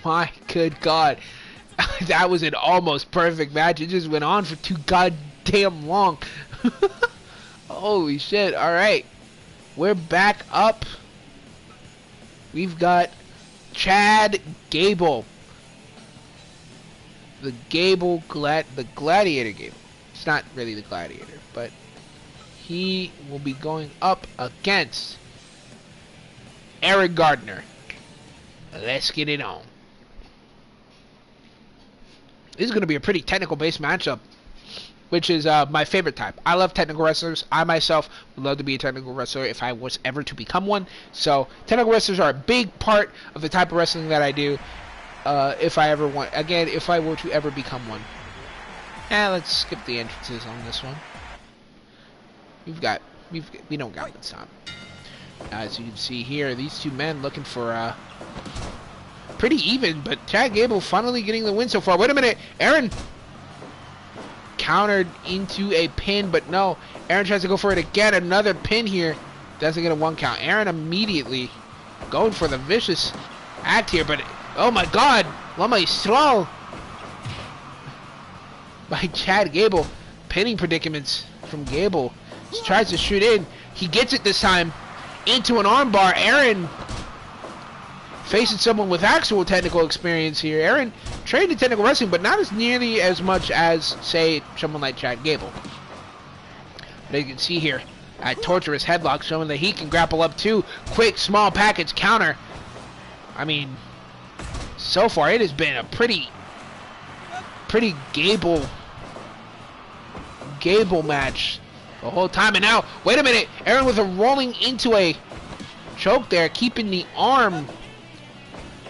My good God. That was an almost perfect match. It just went on for too goddamn long. Holy shit. Alright. We're back up. We've got Chad Gable. The Gladiator Gable. It's not really the Gladiator, but he will be going up against Eric Gardner. Let's get it on. This is going to be a pretty technical-based matchup, which is my favorite type. I love technical wrestlers. I myself would love to be a technical wrestler if I was ever to become one. So technical wrestlers are a big part of the type of wrestling that I do. If I were to ever become one. Let's skip the entrances on this one. We don't got much time. As you can see here, these two men looking for pretty even, but Chad Gable finally getting the win so far. Wait a minute, Aaron countered into a pin, but no, Aaron tries to go for it again. Another pin here, doesn't get a 1 count. Aaron immediately going for the vicious act here, but oh my god, La Maestro by Chad Gable. Pinning predicaments from Gable. Just tries to shoot in. He gets it this time into an armbar. Aaron facing someone with actual technical experience here. Aaron trained in technical wrestling, but not as nearly as much as, say, someone like Chad Gable. But you can see here, a torturous headlock showing that he can grapple up too. Quick, small package counter. I mean, so far it has been a pretty Gable match the whole time. And now, wait a minute, Aaron with a rolling into a choke there, keeping the arm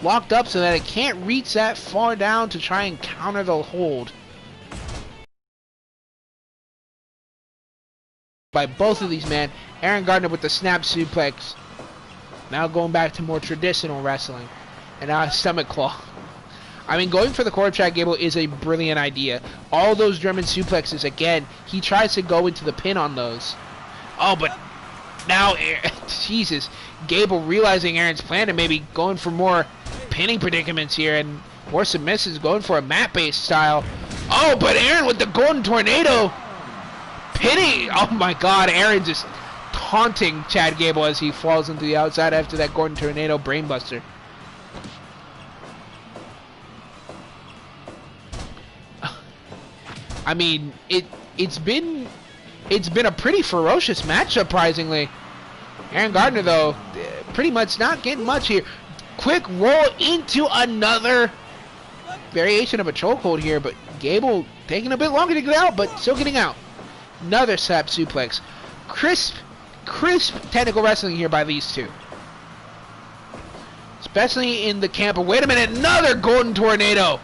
locked up so that it can't reach that far down to try and counter the hold by both of these men. Aaron Gardner with the snap suplex. Now going back to more traditional wrestling. And now a stomach claw. I mean, going for the core of Chad Gable is a brilliant idea. All those German suplexes, again, he tries to go into the pin on those. Oh, but now, Jesus, Gable realizing Aaron's plan and maybe going for more pinning predicaments here and more submissives, going for a mat-based style. Oh, but Aaron with the golden tornado. Pinning. Oh my god, Aaron just taunting Chad Gable as he falls into the outside after that golden tornado brainbuster. I mean, it's been a pretty ferocious match, surprisingly. Aaron Gardner, though, pretty much not getting much here. Quick roll into another variation of a chokehold here, but Gable taking a bit longer to get out, but still getting out. Another slap suplex. Crisp technical wrestling here by these two. Especially in the camp of, wait a minute, another golden tornado.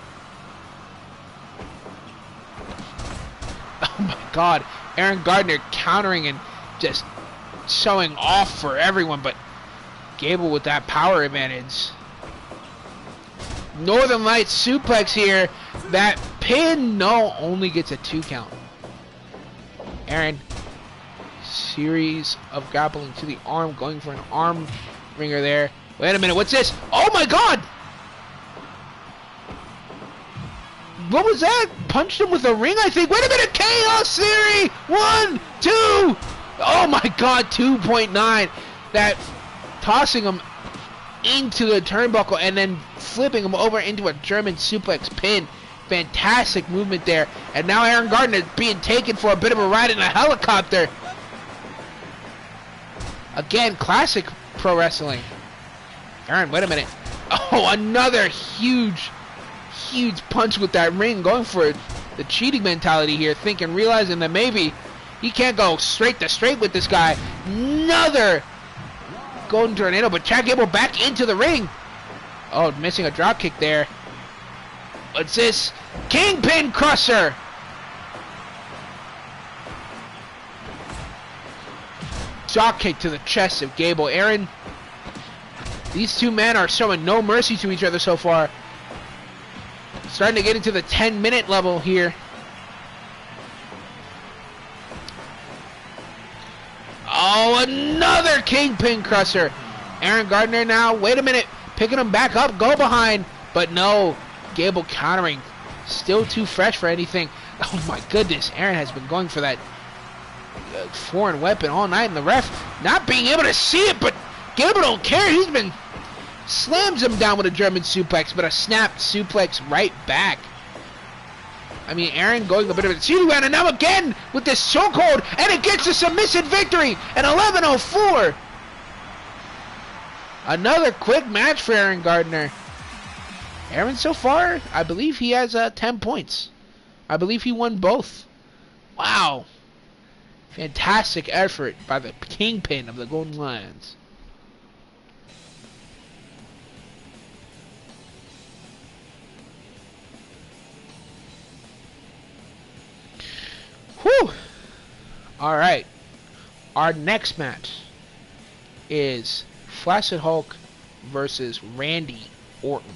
Oh my god, Aaron Gardner countering and just showing off for everyone, but Gable with that power advantage. Northern Lights suplex here. That pin, no, only gets a 2 count. Aaron, series of grappling to the arm, going for an arm ringer there. Wait a minute, what's this? Oh my god! What was that? Punched him with a ring, I think. Wait a minute, Chaos Theory! 1, 2! Oh my god, 2.9. That tossing him into the turnbuckle and then flipping him over into a German suplex pin. Fantastic movement there. And now Aaron Gardner is being taken for a bit of a ride in a helicopter. Again, classic pro wrestling. Aaron, wait a minute. Oh, another huge punch with that ring. Going for the cheating mentality here. Realizing that maybe he can't go straight to straight with this guy. Another golden tornado, but Chad Gable back into the ring. Oh, missing a drop kick there. What's this? Kingpin Crusher. Drop kick to the chest of Gable. Aaron, these two men are showing no mercy to each other so far. Starting to get into the 10-minute level here. Oh, another Kingpin Crusher. Aaron Gardner now, wait a minute, picking him back up, go behind, but no, Gable countering. Still too fresh for anything. Oh my goodness, Aaron has been going for that foreign weapon all night, and the ref not being able to see it, but Gable don't care. He's been slams him down with a German suplex, but a snap suplex right back. I mean, Aaron going a bit of a cheating round, and now again with this chokehold, and it gets a submission victory at 11:04. Another quick match for Aaron Gardner. Aaron, so far, I believe he has 10 points. I believe he won both. Wow. Fantastic effort by the kingpin of the Golden Lions. Whew. Alright. Our next match is Flaccid Hulk versus Randy Orton.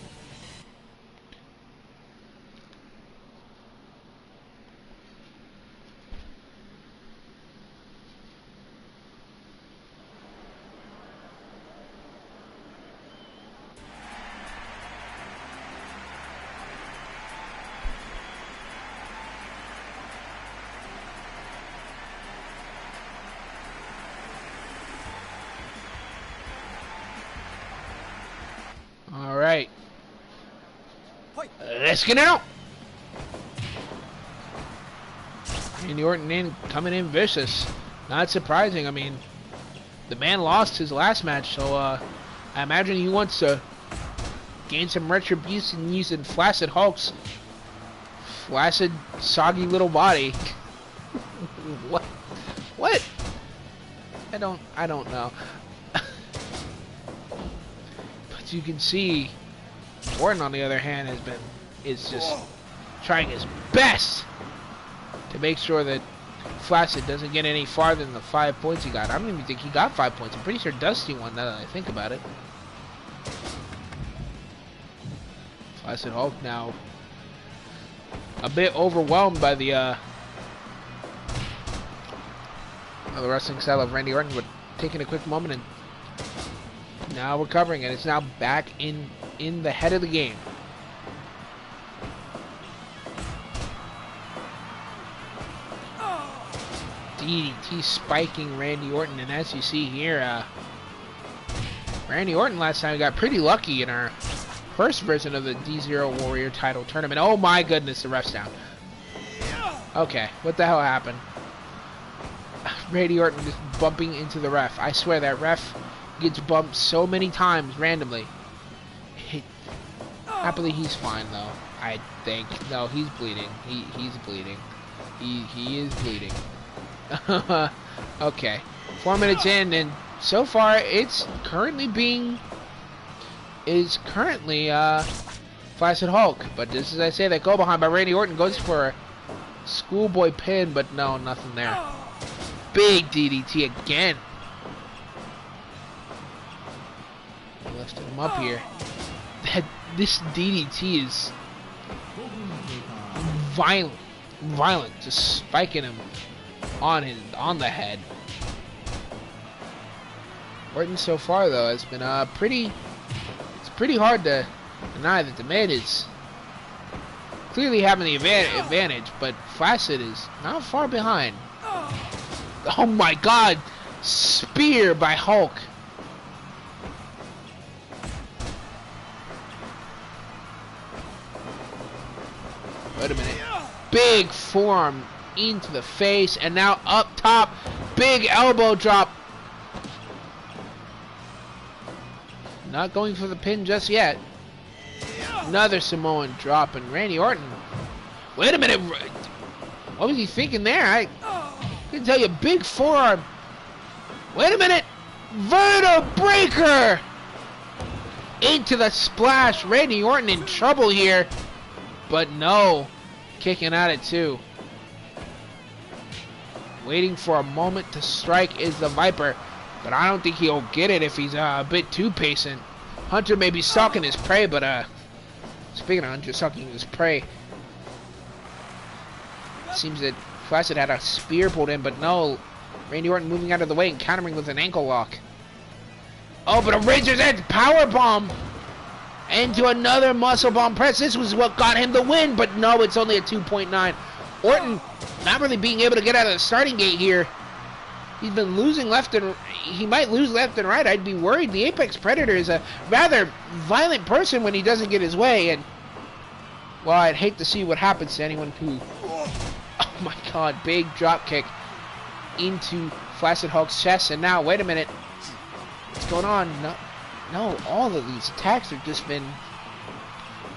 Alright. Let's get out. Randy Orton coming in vicious. Not surprising. I mean, the man lost his last match, so I imagine he wants to gain some retribution using Flaccid Hulk's flaccid, soggy little body. What? I don't know. You can see Orton, on the other hand, is just trying his best to make sure that Flaccid doesn't get any farther than the 5 points he got. I don't even think he got 5 points. I'm pretty sure Dusty won, now that I think about it. Flaccid Hulk now a bit overwhelmed by the wrestling style of Randy Orton, but taking a quick moment and now recovering, and it's now back in the head of the game. DDT spiking Randy Orton, and as you see here, Randy Orton last time got pretty lucky in our first version of the D0 Warrior title tournament. Oh my goodness, the ref's down. Okay, what the hell happened? Randy Orton just bumping into the ref. I swear that ref gets bumped so many times randomly. Happily he's fine though, I think. No, he's bleeding. He's bleeding. He is bleeding. Okay, 4 minutes in, and so far it's currently Flaccid Hulk, but just as I say, that go behind by Randy Orton goes for a schoolboy pin, but no, nothing there. Big DDT again. lifting him up here. This DDT is violent, just spiking him on the head. Orton so far though has been it's pretty hard to deny that the man is clearly having the advantage, but Flaccid is not far behind. Oh my god! Spear by Hulk. Wait a minute. Big forearm into the face, and now up top, big elbow drop. Not going for the pin just yet. Another Samoan drop, and Randy Orton. Wait a minute. What was he thinking there? I can tell you, big forearm. Wait a minute. Vertebreaker into the splash. Randy Orton in trouble here, but no, kicking at it too. Waiting for a moment to strike is the Viper, but I don't think he'll get it if he's a bit too patient. Hunter may be stalking his prey, but speaking of Hunter stalking his prey, seems that Flaccid had a spear pulled in, but no. Randy Orton moving out of the way and countering with an ankle lock. Oh, but a Razor's Edge powerbomb into another muscle bomb press. This was what got him the win, but no, it's only a 2.9. Orton not really being able to get out of the starting gate here. He's been losing left and he might lose left and right. I'd be worried. The Apex Predator is a rather violent person when he doesn't get his way, and well, I'd hate to see what happens to anyone who. Oh my God! Big drop kick into Flaccid Hulk's chest, and now wait a minute. What's going on? No, all of these attacks have just been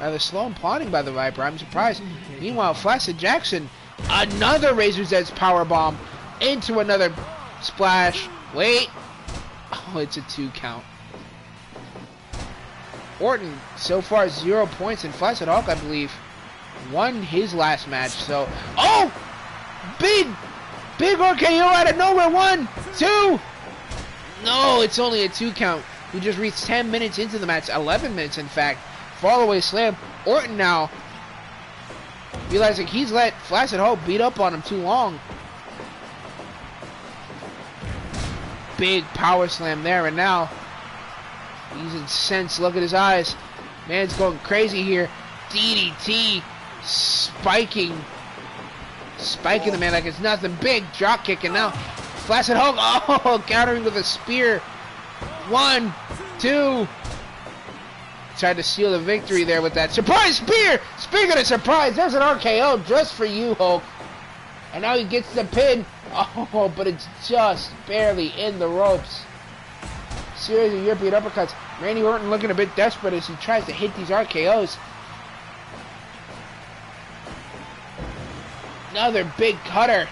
rather slow and plodding by the Viper. I'm surprised. Meanwhile, Flaccid Jackson, another Razor's Edge powerbomb into another splash. Wait. Oh, it's a 2 count. Orton, so far 0 points, and Flaccid Hulk, I believe, won his last match. So, oh! Big RKO out of nowhere. 1, 2. No, it's only a 2 count. We just reached 10 minutes into the match. 11 minutes, in fact. Fall away slam. Orton now realizing he's let Flaccid Hulk beat up on him too long. Big power slam there, and now he's incensed. Look at his eyes. Man's going crazy here. DDT spiking the man like it's nothing. Big drop kick, and now Flaccid Hulk, oh, countering with a spear. 1, 2. Tried to steal the victory there with that surprise spear. Speaking of surprise, there's an RKO just for you, Hulk. And now he gets the pin. Oh, but it's just barely in the ropes. Series of European uppercuts. Randy Orton looking a bit desperate as he tries to hit these RKOs. Another big cutter.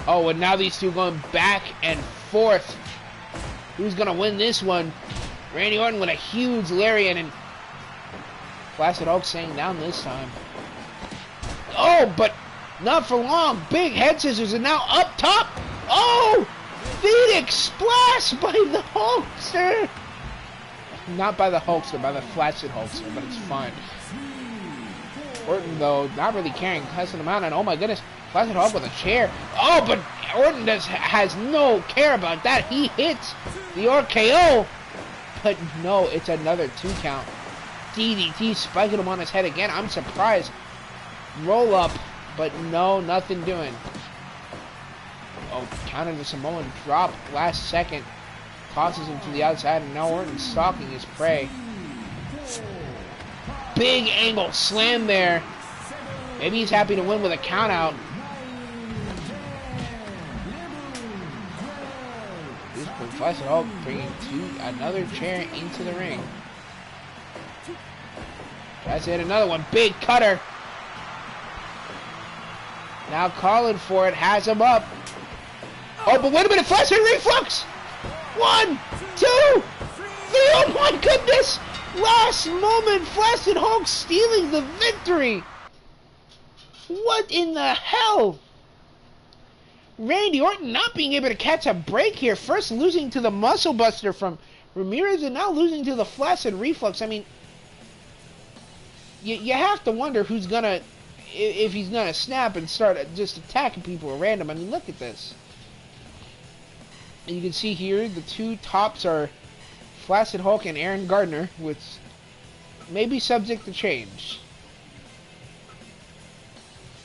Oh, and now these two going back and forth. Who's going to win this one? Randy Orton with a huge lariat, and Flaccid Hulk staying down this time. Oh, but not for long. Big head scissors, and now up top. Oh! Phoenix splash by the Hulkster. Not by the Hulkster, by the Flaccid Hulkster, but it's fine. Orton, though, not really caring, cussing him out, and oh my goodness, Flaccid Hulk with a chair. Oh, but Orton has no care about that. He hits the RKO, but no, it's another 2 count. DDT spiking him on his head again. I'm surprised. Roll up, but no, nothing doing. Oh, counter the Samoan drop last second. Tosses him to the outside, and now Orton's stalking his prey. Big angle slam there. Maybe he's happy to win with a count out. This is Flaccid Hulk bringing another chair into the ring. Tries to hit another one. Big cutter. Now calling for it. Has him up. Oh, but wait a minute. Flaccid reflux. 1, 2, 3. Oh my goodness. Last moment. Flaccid Hulk stealing the victory. What in the hell? Randy Orton not being able to catch a break here. First losing to the Muscle Buster from Ramirez and now losing to the Flaccid Reflux. I mean, you have to wonder who's gonna, if he's gonna snap and start just attacking people at random. I mean, look at this. And you can see here the two tops are Flaccid Hulk and Aaron Gardner, which may be subject to change.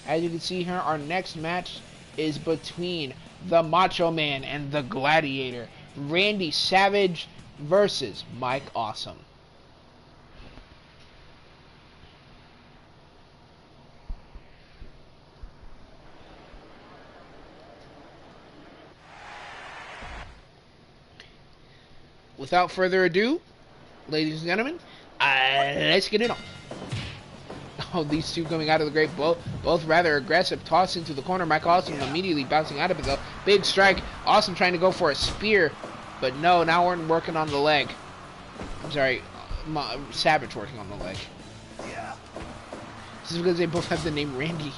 As you can see here, our next match is between the Macho Man and the Gladiator. Randy Savage versus Mike Awesome. Without further ado, ladies and gentlemen, let's get it on. Oh, these two coming out of the grave, both rather aggressive. Toss into the corner. Mike Awesome immediately bouncing out of it, though. Big strike. Awesome trying to go for a spear, but no, now we're working on the leg. I'm sorry, Savage working on the leg. Yeah. This is because they both have the name Randy.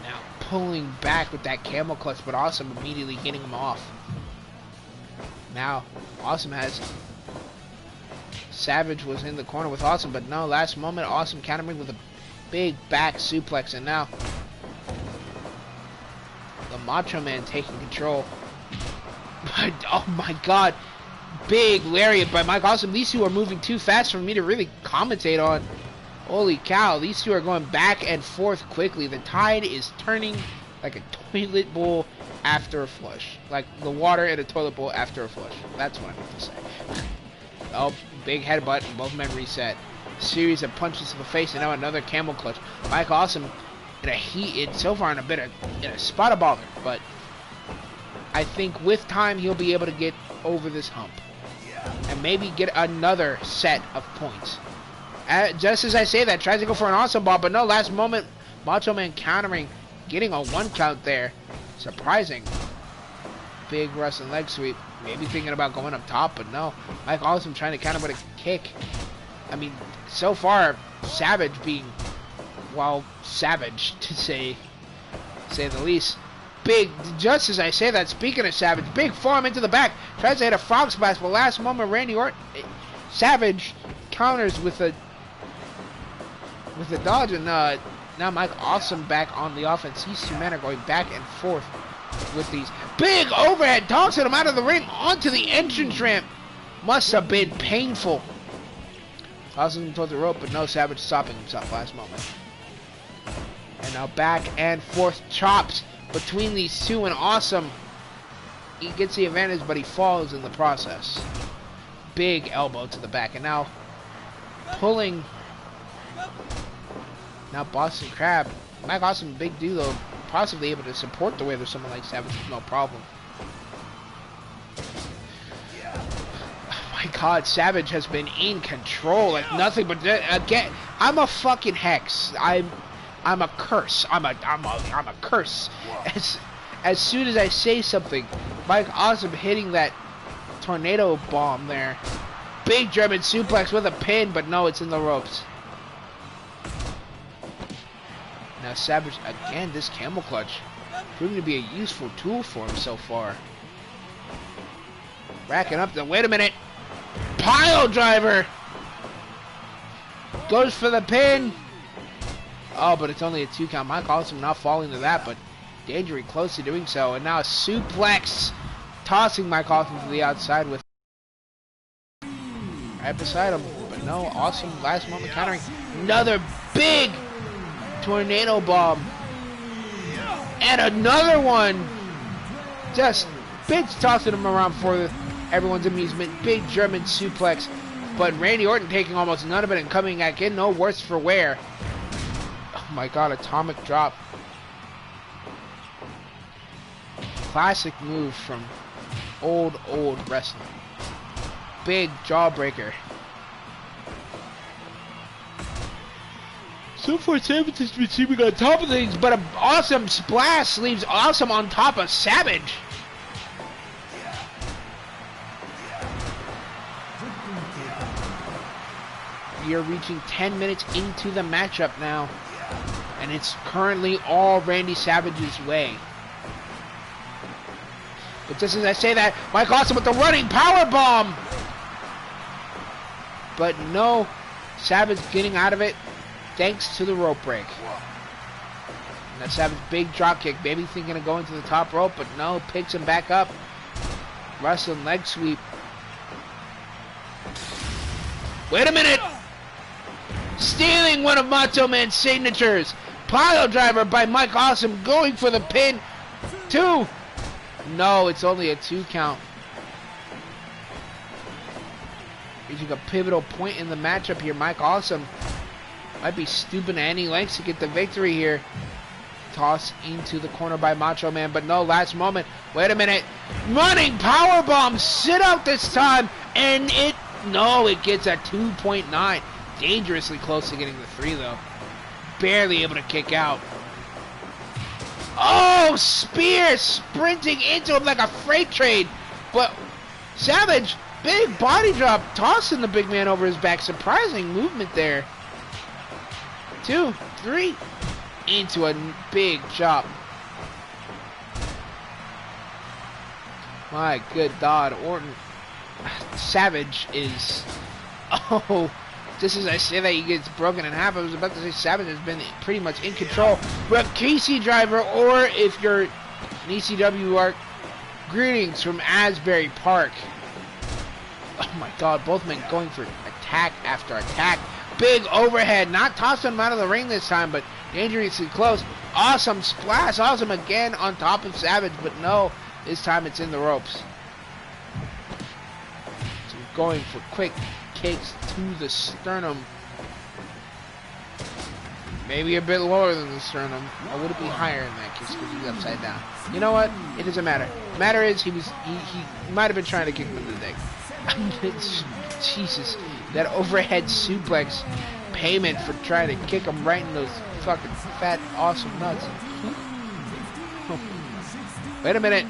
Now pulling back with that camel clutch, but Awesome immediately getting him off. Now, Awesome has... Savage was in the corner with Awesome, but no, last moment, Awesome countering with a big back suplex, and now the Macho Man taking control. But, oh my god, big lariat by Mike Awesome. These two are moving too fast for me to really commentate on. Holy cow, these two are going back and forth quickly. The tide is turning like a toilet bowl after a flush. Like the water in a toilet bowl after a flush. That's what I meant to say. Oh, big headbutt, and both men reset. Series of punches to the face, and now another camel clutch. Mike Awesome so far in a spot of bother, but I think with time he'll be able to get over this hump. And maybe get another set of points. Just as I say that, tries to go for an Awesome ball, but no, last moment, Macho Man countering, getting a 1 count there. Surprising. Big wrestling leg sweep. Maybe thinking about going up top, but no. Mike Awesome trying to counter with a kick. I mean, so far, Savage being, well, savage, to say the least. Big, just as I say that, speaking of Savage, big forearm into the back. Tries to hit a frog splash, but last moment, Randy Orton, Savage counters with a dodge, and now Mike Awesome back on the offense. These two men are going back and forth with these big overhead, tosses him out of the ring onto the entrance ramp. Must have been painful. Tosses him towards the rope, but no, Savage stopping himself last moment. And now back and forth chops between these two, and Awesome, he gets the advantage, but he falls in the process. Big elbow to the back, and now pulling. Now Boston Crab. Mike Awesome, big dude though, possibly able to support the weight of someone like Savage with no problem. Oh my god, Savage has been in control like nothing but again. I'm a fucking hex. I'm a curse. I'm a curse. As soon as I say something, Mike Awesome hitting that tornado bomb there. Big German suplex with a pin, but no, it's in the ropes. Now Savage, again, this camel clutch proving to be a useful tool for him so far. Racking up the, wait a minute, pile driver! Goes for the pin! Oh, but it's only a 2 count. Mike Awesome not falling to that, but dangerously close to doing so. And now a suplex, tossing Mike Awesome to the outside with right beside him. But no, Awesome last moment countering. Another big tornado bomb. And another one. Just big tossing him around for everyone's amusement. Big German suplex. But Randy Orton taking almost none of it and coming back in. No worse for wear. Oh my god, atomic drop. Classic move from old wrestling. Big jawbreaker. So far, Savage has been seeming on top of things, but an awesome splash leaves Awesome on top of Savage. We are reaching 10 minutes into the matchup now. And it's currently all Randy Savage's way. But just as I say that, Mike Awesome with the running power bomb. But no, Savage getting out of it thanks to the rope break. And that Savage big drop kick, maybe thinking of going to the top rope, but no, picks him back up. Russian leg sweep. Wait a minute! Stealing one of Macho Man's signatures. Pile driver by Mike Awesome going for the pin. 2. No, it's only a 2 count. Reaching a pivotal point in the matchup here. Mike Awesome might be stooping to any lengths to get the victory here. Toss into the corner by Macho Man, but no, last moment. Wait a minute. Running powerbomb. Sit out this time. And it gets a 2.9. Dangerously close to getting the 3, though. Barely able to kick out. Oh, spear sprinting into him like a freight train. But Savage, big body drop, tossing the big man over his back. Surprising movement there. 2, 3, into a big chop. My good God, Orton. Savage is... Oh, just as I say that, he gets broken in half. I was about to say Savage has been pretty much in control. Rikishi driver, or if you're an ECW arc, greetings from Asbury Park. Oh my God, both men going for attack after attack. Big overhead, not tossing him out of the ring this time, but dangerously close. Awesome splash, Awesome again on top of Savage, but no, this time it's in the ropes. So going for quick kicks to the sternum. Maybe a bit lower than the sternum. Or would it be higher in that case because he's upside down? You know what? It doesn't matter. The matter is he might have been trying to kick him in the dick. Jesus. That overhead suplex payment for trying to kick him right in those fucking fat, awesome nuts. Wait a minute.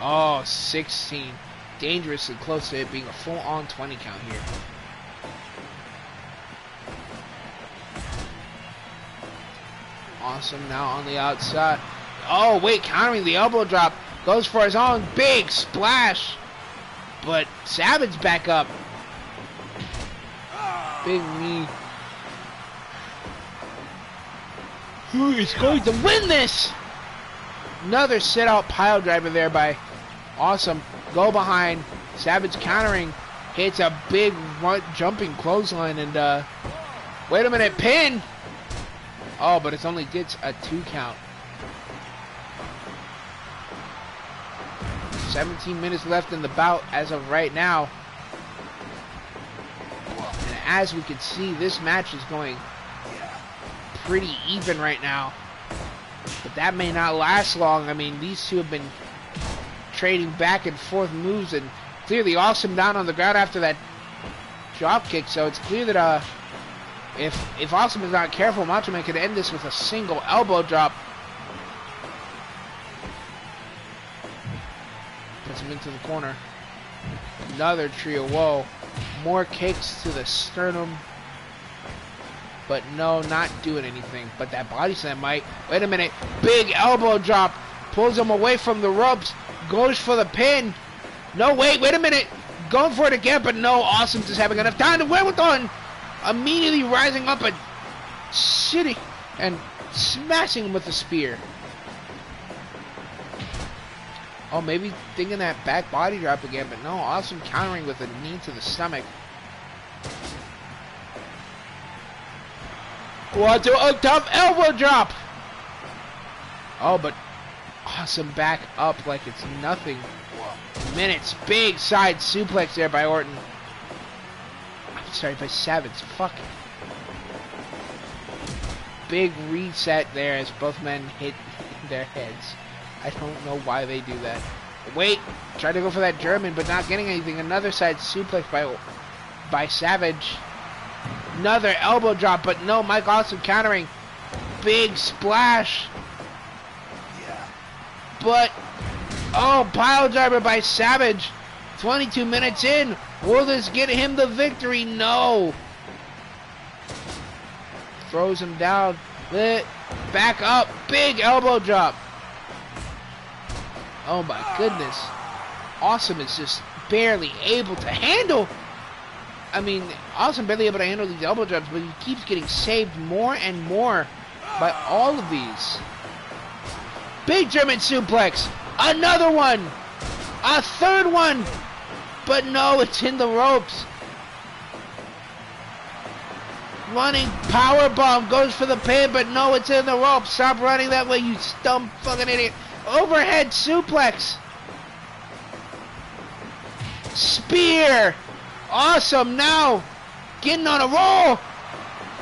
Oh, 16. Dangerously close to it being a full-on 20 count here. Awesome now on the outside. Oh, wait, countering the elbow drop. Goes for his own big splash. But Savage back up. Big knee. Who is going to win this? Another sit-out pile driver there by Awesome. Go behind. Savage countering. Hits a big jumping clothesline and wait a minute, pin. Oh, but it only gets a 2 count. 17 minutes left in the bout as of right now. And as we can see, this match is going pretty even right now. But that may not last long. I mean, these two have been trading back and forth moves, and clearly Awesome down on the ground after that drop kick. So it's clear that if Awesome is not careful, Macho Man could end this with a single elbow drop. Puts him into the corner. Another trio. Whoa. More kicks to the sternum. But no, not doing anything. But that body slam might. Wait a minute. Big elbow drop. Pulls him away from the ropes. Goes for the pin. No, wait a minute. Going for it again, but no. Awesome just having enough time to wherewithal. Immediately rising up and sitting and smashing him with a spear. Oh, maybe thinking that back body drop again, but no. Awesome countering with a knee to the stomach. What to a tough elbow drop. Oh, but Awesome back up like it's nothing. Minutes. Big side suplex there by Orton. I'm sorry, by Savage. Fuck. Big reset there as both men hit their heads. I don't know why they do that. Wait. Tried to go for that German, but not getting anything. Another side suplex by Savage. Another elbow drop, but no. Mike Awesome countering. Big splash. But, oh, pile driver by Savage. 22 minutes in. Will this get him the victory? No. Throws him down. Back up. Big elbow drop. Oh my goodness. Awesome is just barely able to handle. I mean, Awesome barely able to handle these elbow drops, but he keeps getting saved more and more by all of these. Big German suplex. Another one. A third one. But no, it's in the ropes. Running power bomb, goes for the pin, but no, it's in the ropes. Stop running that way, you dumb fucking idiot. Overhead suplex. Spear. Awesome now. Getting on a roll.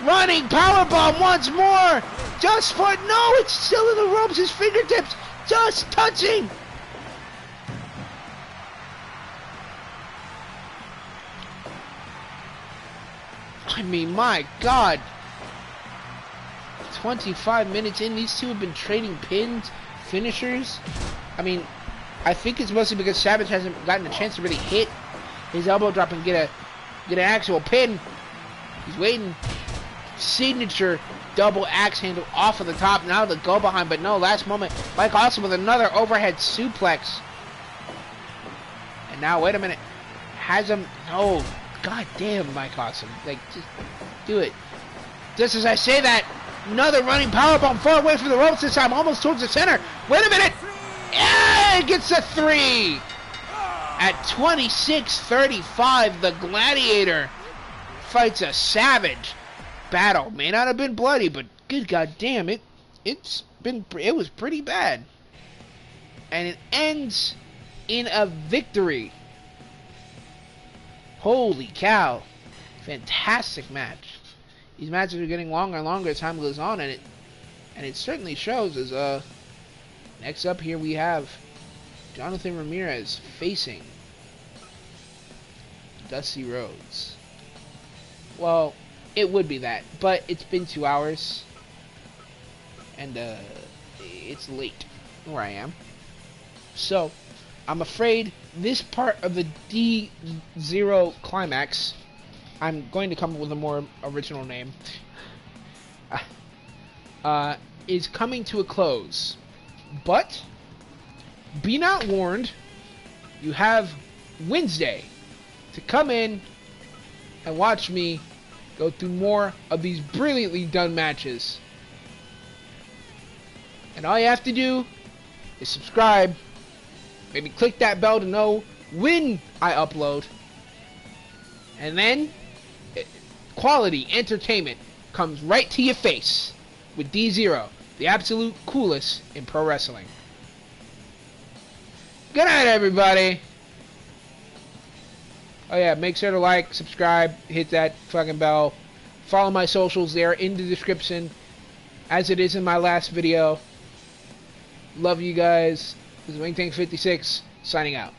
Running power bomb once more. Just for, no, it's still in the ropes. His fingertips just touching. I mean, my God. 25 minutes in, these two have been trading pins, finishers. I mean, I think it's mostly because Savage hasn't gotten a chance to really hit his elbow drop and get an actual pin. He's waiting. Signature double axe handle off of the top. Now the go behind, but no, last moment. Mike Awesome with another overhead suplex. And now, wait a minute. Has him, no. God damn, Mike Awesome. Like, just do it. Just as I say that, another running powerbomb far away from the ropes this time, almost towards the center. Wait a minute. Yeah, it gets a 3. At 26:35, the Gladiator fights a Savage. Battle may not have been bloody, but good goddamn it, it was pretty bad. And it ends in a victory. Holy cow. Fantastic match. These matches are getting longer and longer as time goes on, and it certainly shows. As next up here we have Jonathan Ramirez facing Dusty Rhodes. Well, it would be that, but it's been 2 hours, and it's late where I am. So, I'm afraid this part of the D0 climax, I'm going to come up with a more original name, is coming to a close. But, be not warned, you have Wednesday to come in and watch me go through more of these brilliantly done matches. And all you have to do is subscribe, maybe click that bell to know when I upload, and then quality entertainment comes right to your face with D0, the absolute coolest in pro wrestling. Good night, everybody. Oh yeah, make sure to like, subscribe, hit that fucking bell. Follow my socials, they are in the description, as it is in my last video. Love you guys. This is Wingtank56, signing out.